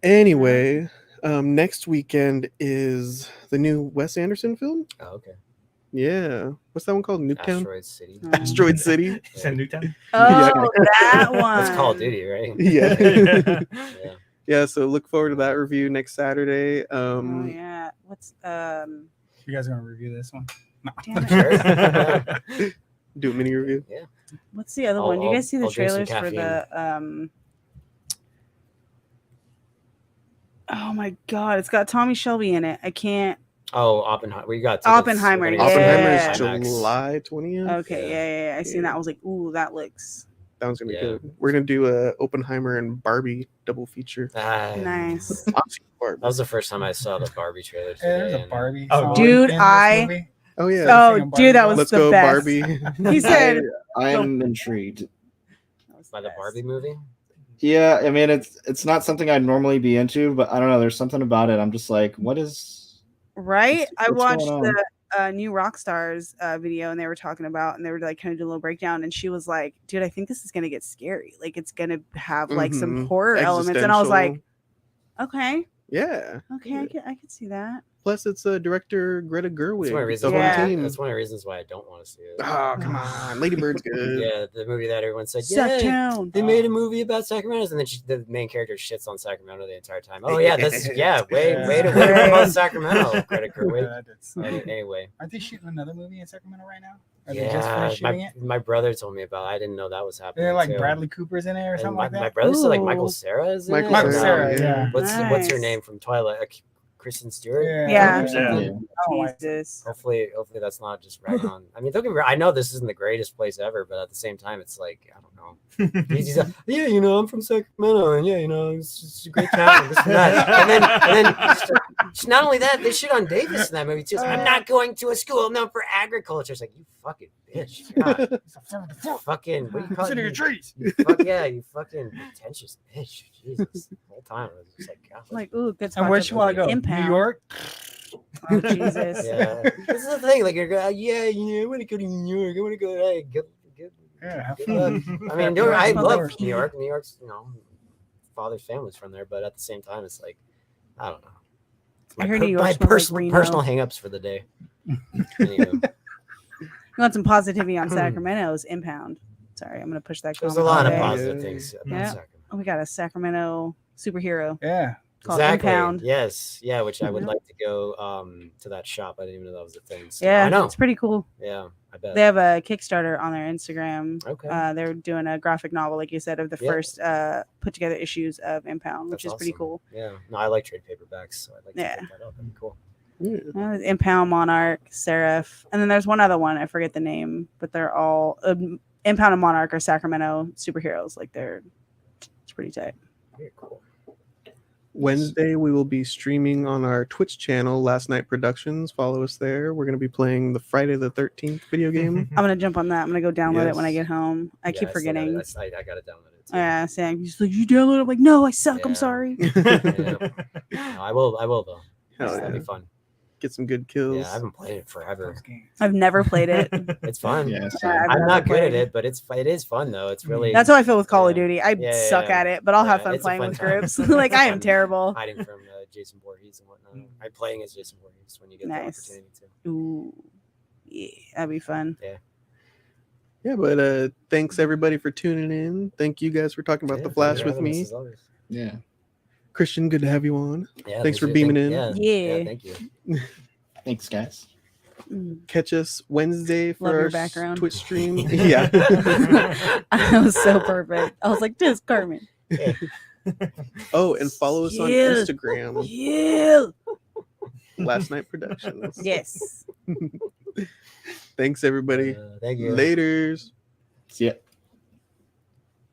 Anyway, next weekend is the new Wes Anderson film. Oh, okay. Yeah, what's that one called? Nuketown. Asteroid City. Asteroid City. It's in Newtown. Oh, that one. That's Call of Duty, right? Yeah. Yeah. Yeah, so look forward to that review next Saturday. Oh yeah. What's You guys are gonna review this one? No. damn it. Sure. Do a mini review. What's the other I'll- one? Do you guys see the I'll drink some trailers for the oh my god, it's got Tommy Shelby in it. I can't. Oh, Oppenheimer. We got tickets. Oppenheimer, We're yeah. gonna get Oppenheimer is IMAX. July 20th. Okay, yeah. I seen that. I was like, ooh, that looks That one's gonna be Yeah. good. We're gonna do a Oppenheimer and Barbie double feature. Ah, nice. I've seen Barbie. That was the first time I saw the Barbie trailer. Yeah, there's today, a and- Barbie. Oh, song dude, in this I- movie. Oh yeah. Oh, Barbie dude, that was Let's the go best. Barbie. He said I'm intrigued. that was By the best. Barbie movie. Yeah, I mean it's not something I'd normally be into, but I don't know. There's something about it. I'm just like, what is? Right? I What's watched going the new Rockstars video, and they were talking about, and they were like kind of doing a little breakdown, and she was like, "Dude, I think this is gonna get scary. Like, it's gonna have like some Mhm. horror elements." And I was like, Existential. "Okay, Yeah. okay, I could see that." Plus, it's director Greta Gerwig. That's one of the the reasons. whole Yeah. team. That's one of the reasons why I don't want to see it. Oh, come on. Lady Bird's good. Yeah, the movie that everyone said, yeah, Sacktown. they made a movie about Sacramento, and then the main character shits on Sacramento the entire time. Oh yeah, way to promote Sacramento, Greta Gerwig. Anyway, Aren't they shooting another movie in Sacramento right now? Are they just finished yeah, shooting it? my brother told me about it. I didn't know that was happening. They're like too. Bradley Cooper's in it or And something my, like that. my brother said like Ooh. Michael Cera is in Michael it. Michael Cera, Cera, yeah. What's her Nice. name from Twilight? Kristen Stewart. Yeah. Or something? Yeah. I don't like Jesus. Hopefully that's not just right on. I mean, don't get me wrong. I know this isn't the greatest place ever, but at the same time, it's like I don't know. He's like, yeah, I'm from Sacramento, and it's just a great town. This and that. And then just not only that, they shit on Davis in that movie too. So, I'm not going to a school known for agriculture. It's like you fucking bitch. God. Fucking what do you call Consider your it? trees. You fucking pretentious bitch. Jesus. The whole time I was just like, God. I'm like, ooh, good spot. And where'd you want to go? Impound. New York? Oh, Jesus. Yeah. This is the thing. Like, you're going, I want to go to New York. I want to go. Hey, get Yeah, have good fun. luck. I mean, New York I smells love like New York. New York's, father's family's from there, but at the same time, it's like, I don't know. It's I heard New York my smells like Reno. personal hang-ups for the day. Anywho, You want some positivity on Sacramento's impound. Sorry, I'm going to push that. there's a comment lot of today. positive things about Yeah. Sacramento. Oh, we got a Sacramento superhero Yeah. called Exactly. Impound. Yes. Yeah. Which I would Mhm. like to go to that shop. I didn't even know that was a thing. So Yeah, I know. it's pretty cool. Yeah. I bet. They have a Kickstarter on their Instagram. Okay. They're doing a graphic novel, like you said, of the Yeah. first put together issues of Impound, which That's is pretty awesome. cool. Yeah. No, I like trade paperbacks, so I'd like to Yeah. pick that up. That'd be cool. Impound, Monarch, Seraph, and then there's one other one. I forget the name, but they're all Impound and Monarch are Sacramento superheroes. Like it's pretty tight. Very cool. Wednesday, we will be streaming on our Twitch channel, Last Night Productions. Follow us there. We're going to be playing the Friday the 13th video game. I'm gonna jump on that. I'm gonna go download it when I Yes. get home. I keep forgetting. I got to download it. Too. Yeah, saying he's like, you download it. I'm like, no, I suck. Yeah. I'm sorry. Yeah. No, I will though. Hell That'd yeah. be fun. Get some good kills. Yeah, I haven't played it forever. Those games. I've never played it. It's fun. Yeah, I've I'm never not good at played. it, but it is fun though. It's really That's how I feel with Call of Yeah. Duty. I Yeah, suck yeah. at it, but I'll have Yeah, fun it's a playing fun with time. groups. Like I am Fun terrible. hiding from Jason Voorhees and whatnot. I'm playing as Jason Voorhees when you get Nice. the opportunity to. Ooh, yeah, that'd be fun. Yeah, but thanks everybody for tuning in. Thank you guys for talking about Yeah, The thanks Flash for with having us me. as always. Yeah. Christian, good to have you on. Yeah, Thanks for you. beaming in. Yeah. Thank you. Thanks, guys. Mm. Catch us Wednesday for Love our your background. Twitch stream. Yeah. That was so perfect. I was like, this Carmen. Oh, and follow us on Yeah. Instagram, Yeah. Last Night Productions. Yes. Thanks everybody. Thank you. Laters. See ya.